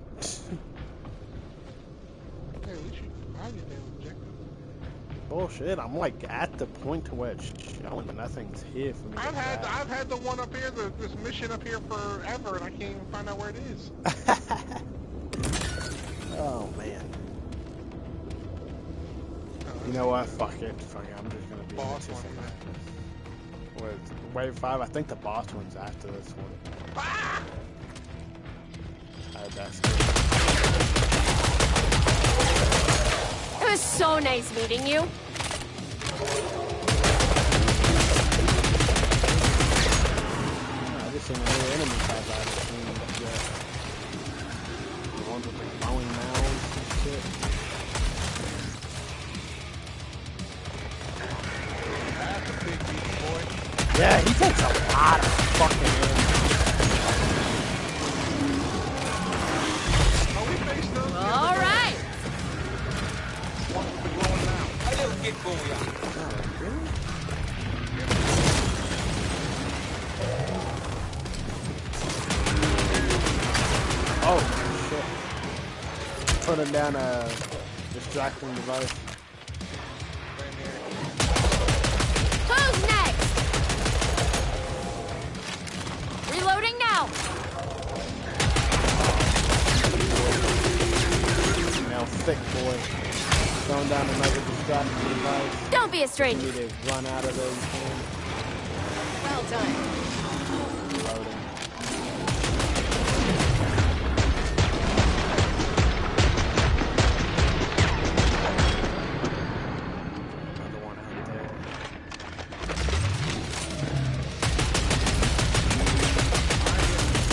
Hey, at least you find your damn objective. Bullshit, I'm like at the point to where it's showing nothing's here for me. I've had the one up here, this mission up here forever, and I can't even find out where it is. Oh man. You know what? Fuck it. I'm just gonna do Boss this. one, Wave 5. I think the boss one's after this one. Ah! That's good. It was so nice meeting you. I just seen a new enemy type I haven't seen yet. The ones with the glowing mouths and shit. That's a big beast, boy. Yeah, he takes a lot of fucking damage. Are we faced those? All right. One with the glowing mouth. Oh, shit. Putting down a distracting device. going down tonight with the strategy advice. Don't be a If stranger. you need to run out of there, you can. Well done. Loading. Another one out there.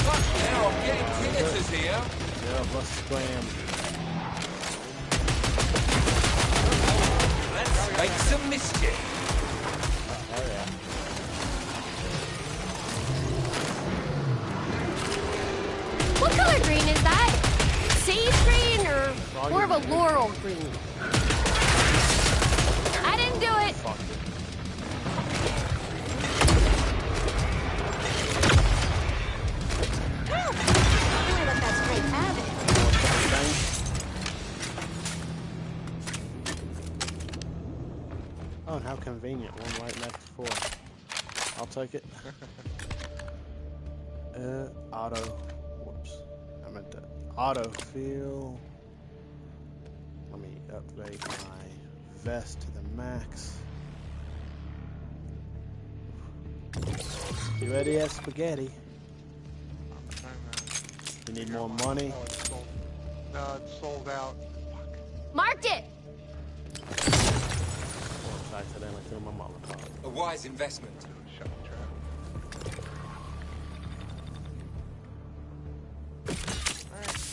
Fuck now, I'm getting tinnitus here. Yeah, let's scram. Let's make some mischief. Oh, yeah. What color green is that? Sage green or more of a laurel green? I didn't do it. Fuck it. You ain't let that straight have it. Oh, and how convenient. One right next to 4. I'll take it. Auto. Whoops. I meant to autofill. Let me upgrade my vest to the max. You ready at spaghetti? You need more money? Oh, it's sold. No, it's sold out. Marked it. Oops, I accidentally threw my Molotov. A wise investment. Shut the trap.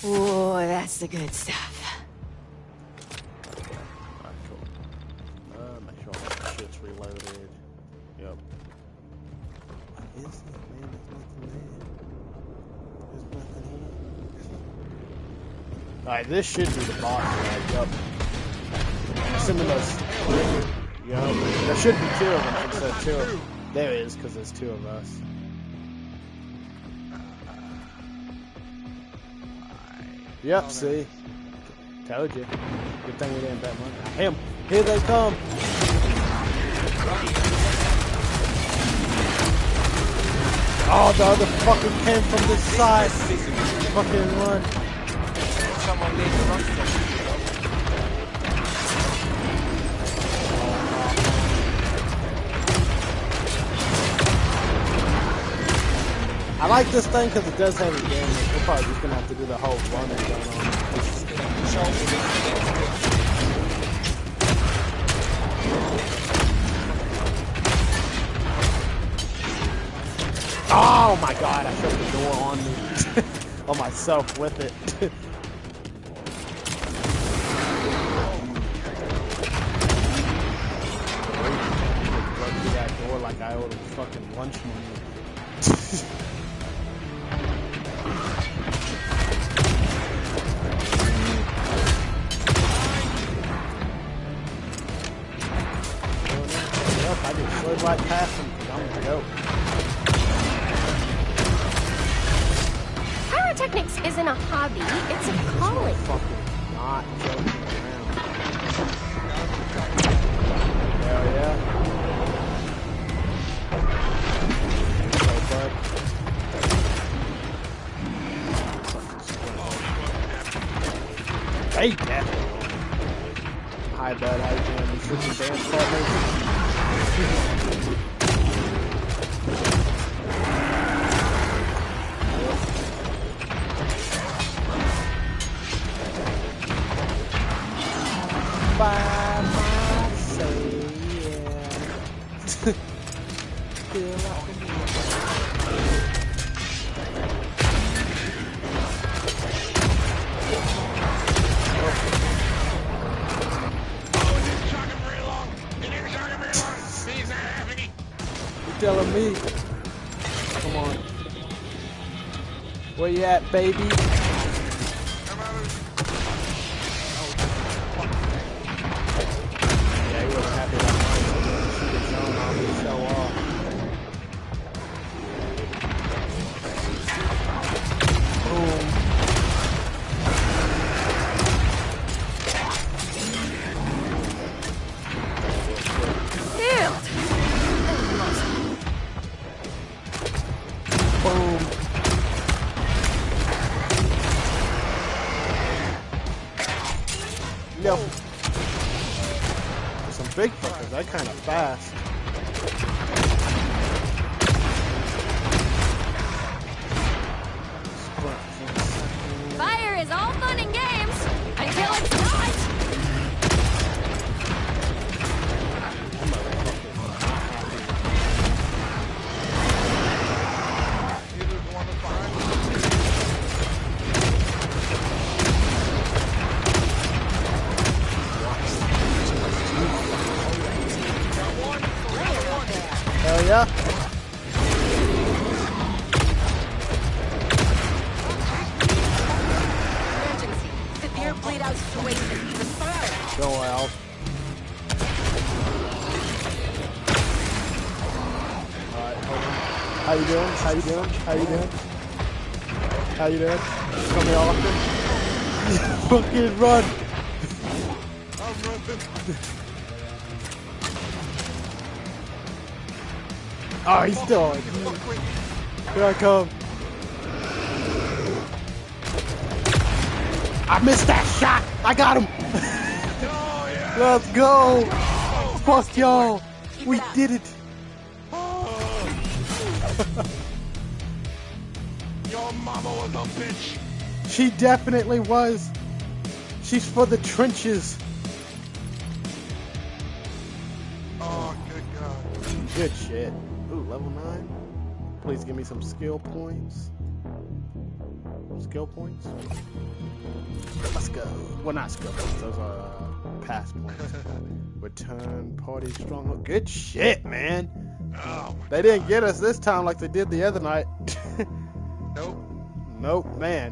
Oh, that's the good stuff. Alright, cool. Make sure all my shit's reloaded. Yep. What is this, man? There's nothing there. There's nothing here. Alright, this should be the boss right up. I'm assuming those. Yep. There should be 2 of them instead of 2. There is, because there's 2 of us. Yep, see? Told you. Good thing we didn't bet money. Him! Here they come! Oh, the other fucker came from this side! Fucking run! Someone needs to run something. I like this thing because it does have a damage. We're probably just gonna have to do the whole run and gun on it. Oh my god, I shut the door on me. On myself with it. Run through that door like I owed him fucking lunch money. I just slid right past him because I'm gonna go. Pyrotechnics isn't a hobby, it's a calling. Fucking not joking around. Hell yeah. Go, bud. Hey, definitely. Hi, bud. How you doing? You switching dance partners? By myself, yeah. Feel like telling me. Come on. Where you at, baby? Yeah, he wasn't happy about mine. He showing off his show off. Boom. Boom. big fuckers. They're kind of fast. Fire is all fun and games until it's not. Hell yeah. Emergency. Severe bleed out situation. Respond. Go out. Alright, hold on. How you doing? How you doing? How you doing? How you doing? Come here often. Fucking run! I'm running. Oh, he's still on. Here I come. I missed that shot. I got him. Let's go. Fuck y'all. We did it. Your mama was a bitch. She definitely was. She's for the trenches. Oh, good God. Good shit. Ooh, level 9. Please give me some skill points. Skill points? Let's go. Well, not skill points. Those are pass points. Return party stronghold. Good shit, man. Oh, They didn't get us this time like they did the other night. nope. Nope, man.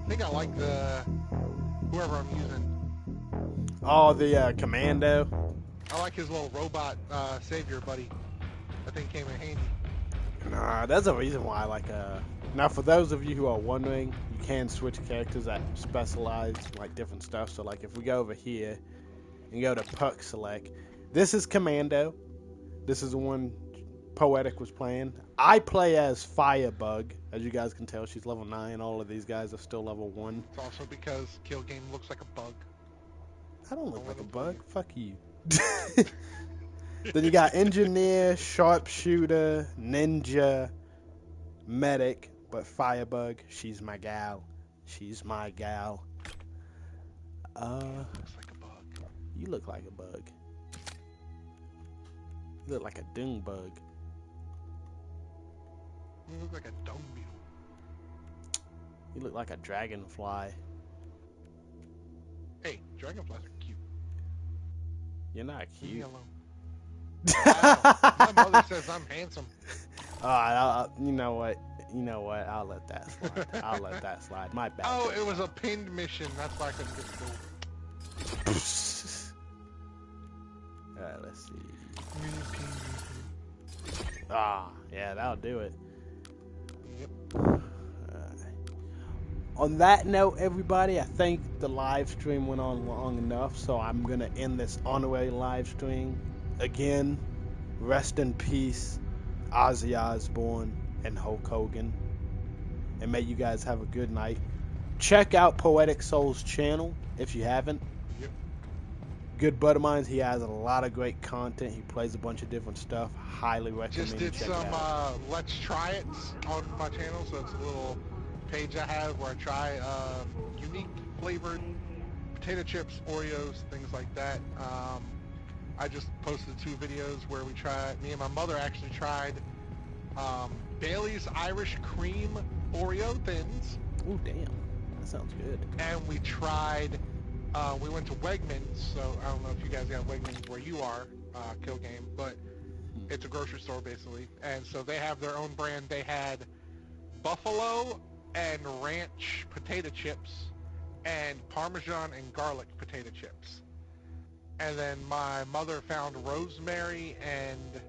I think I like the whoever I'm using. Oh, the commando. I like his little robot savior buddy. That thing came in handy. Nah, there's a reason why I like Now, for those of you who are wondering, you can switch characters that specialize like different stuff. So, like, if we go over here and go to Puck Select, this is Commando. This is the one Poetic was playing. I play as Firebug. As you guys can tell, she's level 9. All of these guys are still level 1. It's also because Kill Game looks like a bug. I don't look like a bug. Fuck you. Then you got Engineer, Sharpshooter, Ninja, Medic, but Firebug, she's my gal. She's my gal. Looks like a bug. You look like a bug. You look like a dung bug. You look like a dung beetle. You look like a dragonfly. Hey, dragonflies are cute. You're not Leave me cute. alone. My mother says I'm handsome. Alright, you know what? You know what? I'll let that slide. I'll let that slide. My bad. Oh, it was a pinned mission. That's why I couldn't get the gold. Alright, let's see. Ah, yeah, that'll do it. Yep. On that note, everybody, I think the live stream went on long enough, so I'm going to end this honorary live stream. Again, rest in peace, Ozzy Osborne and Hulk Hogan. And may you guys have a good night. Check out Poetic Soul's channel if you haven't. Yep. Good buddy of mine. He has a lot of great content. He plays a bunch of different stuff. Highly recommend Just you did check some it out. Let's Try It on my channel, so it's a little page I have where I try unique flavored potato chips, Oreos, things like that. I just posted 2 videos where we tried, me and my mother actually tried Bailey's Irish Cream Oreo Thins. Oh, damn. That sounds good. And we tried, we went to Wegmans, so I don't know if you guys got Wegmans where you are, Kill Game, but it's a grocery store basically. And so they have their own brand. They had buffalo and ranch potato chips and Parmesan and garlic potato chips. And then my mother found rosemary and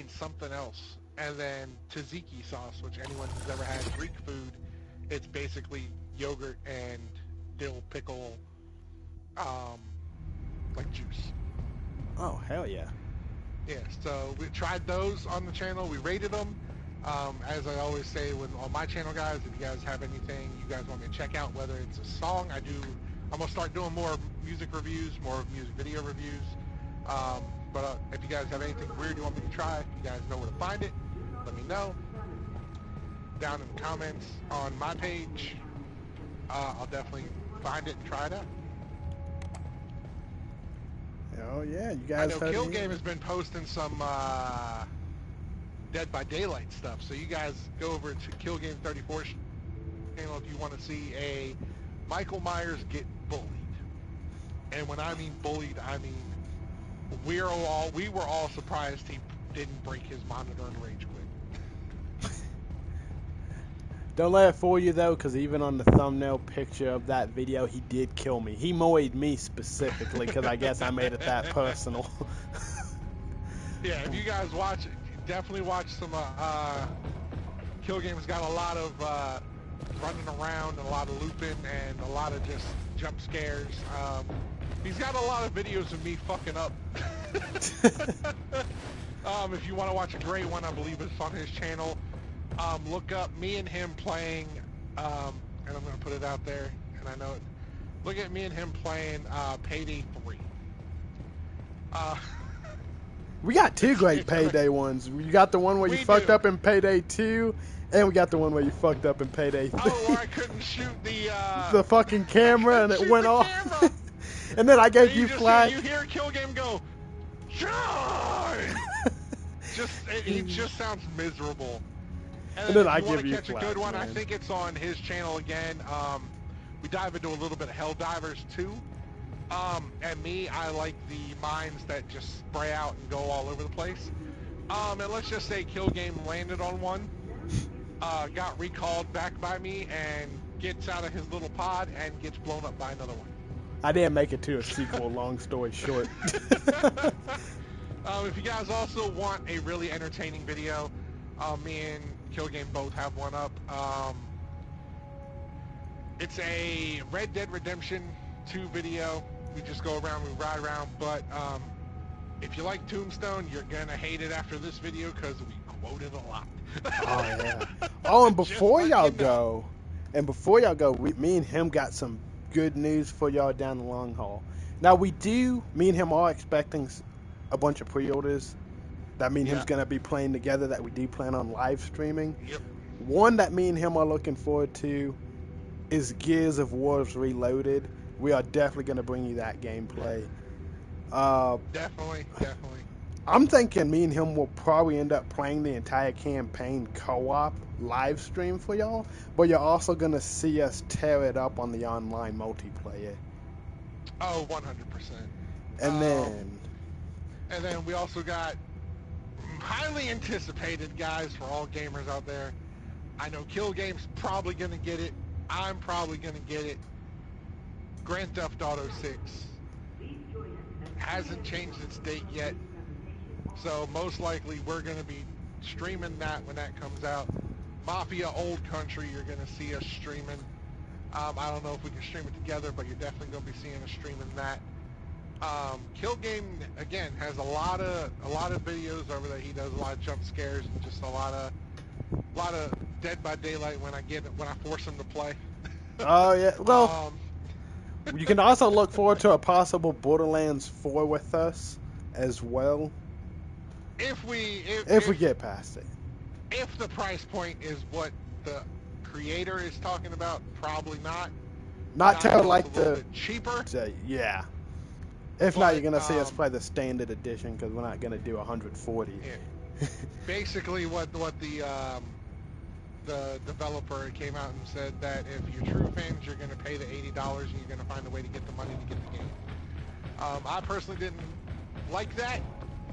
something else. And then tzatziki sauce, which anyone who's ever had Greek food, it's basically yogurt and dill pickle, like juice. Oh, hell yeah. Yeah, so we tried those on the channel. We rated them, As I always say on my channel, guys, if you guys have anything you guys want me to check out, whether it's a song, I'm gonna start doing more music reviews, more music video reviews. But if you guys have anything weird you want me to try, you guys know where to find it. Let me know down in the comments on my page. I'll definitely find it and try it out. Oh yeah, you I guys. know Kill Game has been posting some Dead by Daylight stuff, so you guys go over to Kill Game 34 channel if you want to see a Michael Myers get bullied. And when I mean bullied, I mean we were all surprised he didn't break his monitor and rage quit. Don't let it fool you though, because even on the thumbnail picture of that video, he did kill me. He moed me specifically because I guess I made it that personal. Yeah, if you guys watch it, definitely watch some. Kill Game's got a lot of running around, and a lot of looping, and a lot of just jump scares. He's got a lot of videos of me fucking up. If you want to watch a great one, I believe it's on his channel. Look up me and him playing, and I'm going to put it out there, and I know it. Look at me and him playing Payday 3. We got two great Payday ones. You got the one where you fucked up in Payday 2, and we got the one where you fucked up in Payday 3. Oh, where I couldn't shoot the fucking camera and it went off. And then I gave you flash. You hear Kill Game go, John! He just sounds miserable. And then I give you flash. If you want to catch a good one, man. I think it's on his channel again. We dive into a little bit of Helldivers too. And me, I like the mines that just spray out and go all over the place. And let's just say Kill Game landed on one, got recalled back by me, and gets out of his little pod and gets blown up by another one. I didn't make it to a sequel, long story short. If you guys also want a really entertaining video, me and Kill Game both have one up. It's a Red Dead Redemption 2 video. We just go around, we ride around, but if you like Tombstone, you're gonna hate it after this video because we quoted a lot. Oh yeah. Oh, and before y'all go, me and him got some good news for y'all down the long haul. Now me and him are expecting a bunch of pre-orders. That me and him's gonna be playing together. That we do plan on live streaming. Yep. One that me and him are looking forward to is Gears of War Reloaded. We are definitely gonna bring you that gameplay. Definitely. I'm thinking me and him will probably end up playing the entire campaign co-op live stream for y'all, but you're also going to see us tear it up on the online multiplayer. Oh, 100%. And then we also got highly anticipated, guys, for all gamers out there. I know Kill Game's probably going to get it. I'm probably going to get it. Grand Theft Auto 6 hasn't changed its date yet. So most likely we're going to be streaming that when that comes out. Mafia Old Country, you're going to see us streaming. I don't know if we can stream it together, but you're definitely going to be seeing us streaming that. Kill Game again has a lot of videos over there. He does a lot of jump scares and just a lot of Dead by Daylight when I force him to play. Oh yeah, well, you can also look forward to a possible Borderlands 4 with us as well. If we get past it. If the price point is what the creator is talking about, probably not. Not till like the cheaper. Yeah. If not, you're gonna see us play the standard edition because we're not gonna do 140. Yeah. Basically, what the developer came out and said that if you're true fans, you're gonna pay the $80 and you're gonna find a way to get the money to get the game. I personally didn't like that.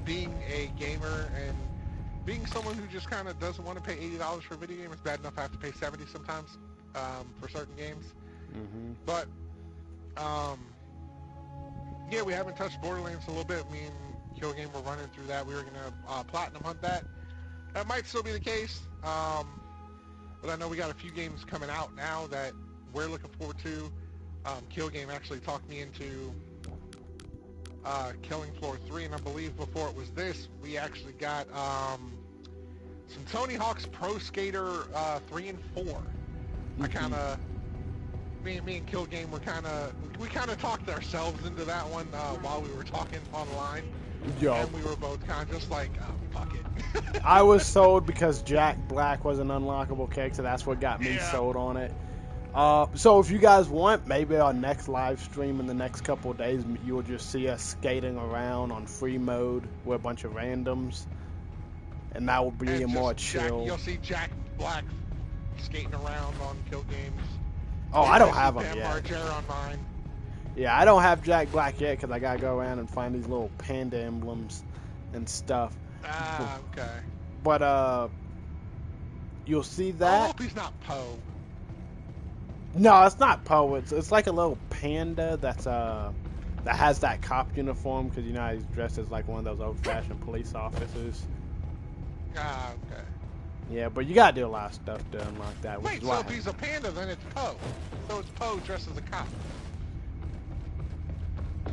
Being a gamer and being someone who just kind of doesn't want to pay $80 for a video game, it's bad enough I have to pay $70 sometimes for certain games. Mm-hmm. But yeah, we haven't touched Borderlands a little bit. Me and Kill Game were running through that. We were gonna platinum hunt that. That might still be the case, but I know we got a few games coming out now that we're looking forward to. Kill Game actually talked me into Killing Floor 3, and I believe before it was this, we actually got some Tony Hawk's Pro Skater 3 and 4. I kind of, me and Kill Game were we kind of talked ourselves into that one while we were talking online. Yo. And we were both kind of just like, oh, fuck it. I was sold because Jack Black was an unlockable character. That's what got me sold on it. So if you guys want, maybe our next live stream in the next couple of days, you'll just see us skating around on free mode with a bunch of randoms. And that will be more chill. You'll see Jack Black skating around on Kill Games. Oh, I don't have him yet. Margera on mine. Yeah, I don't have Jack Black yet because I gotta go around and find these little panda emblems and stuff. Ah, okay. But you'll see that. I hope he's not Poe. No, it's not Poe. It's like a little panda that's that has that cop uniform because you know he's dressed as like one of those old-fashioned police officers. Ah, okay. Yeah, but you gotta do a lot of stuff to unlock that. Wait, so if he's a panda, then it's Poe. So it's Poe dressed as a cop.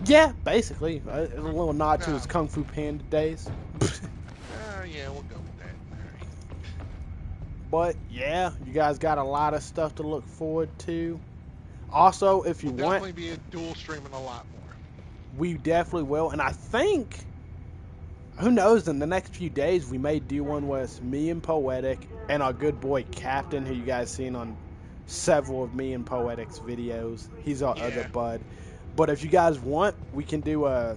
Yeah, basically. A little nod to his Kung Fu Panda days. Yeah, we'll go with that. But, yeah, you guys got a lot of stuff to look forward to. Also, if you want... definitely be dual streaming a lot more. We definitely will. And I think, who knows, in the next few days, we may do one with me and POEtic and our good boy Captain, who you guys seen on several of me and POEtic's videos. He's our other bud. But if you guys want, we can do a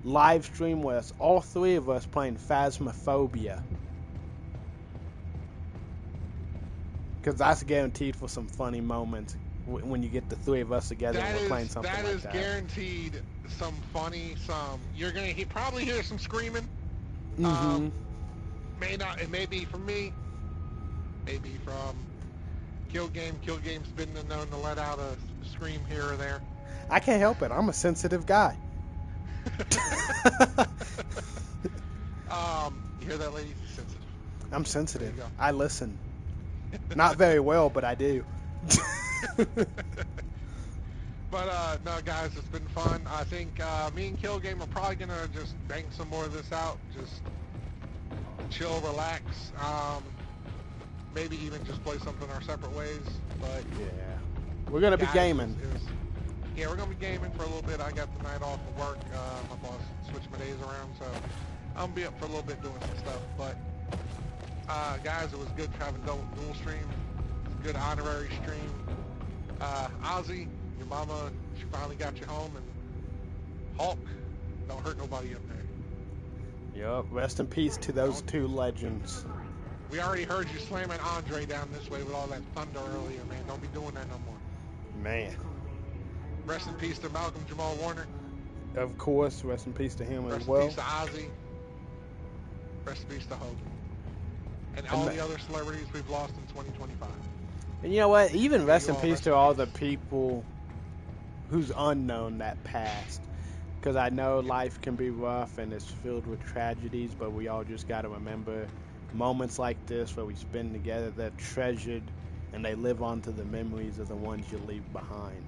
live stream with all three of us playing Phasmophobia. Because that's guaranteed for some funny moments when you get the three of us together and we're playing something like that. That is guaranteed some funny, you're going to probably hear some screaming. Mm-hmm. It may be from me, maybe from Kill Game. Kill Game's been known to let out a scream here or there. I can't help it. I'm a sensitive guy. You hear that, lady? Sensitive. I'm sensitive. I listen. Not very well, but I do. But no, guys, it's been fun. I think me and Kill Game are probably gonna just bang some more of this out. Just chill, relax. Maybe even just play something our separate ways. But yeah, we're gonna be gaming. Yeah, we're going to be gaming for a little bit. I got the night off of work. My boss switched my days around, so I'm going to be up for a little bit doing some stuff. But, guys, it was good having dual stream. It was a good honorary stream. Ozzy, your mama, she finally got you home. And Hulk, don't hurt nobody up there. Yup, rest in peace to those two legends. We already heard you slamming Andre down this way with all that thunder earlier, man. Don't be doing that no more. Man. Rest in peace to Malcolm Jamal Warner. Of course, rest in peace to him as well. Rest in peace to Ozzy. Rest in peace to Hogan. And all the other celebrities we've lost in 2025. And you know what? Even rest in peace to all the people who's unknown that passed. Because I know life can be rough and it's filled with tragedies, but we all just got to remember moments like this where we spend together, they're treasured and they live on to the memories of the ones you leave behind.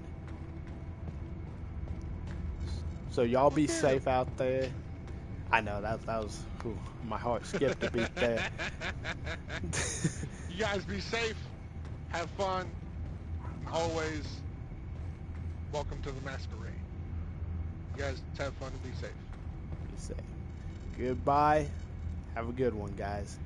So y'all be safe out there. I know that was my heart skipped a beat there. You guys be safe, have fun, and always welcome to the masquerade. You guys have fun and be safe. Be safe. Goodbye. Have a good one, guys.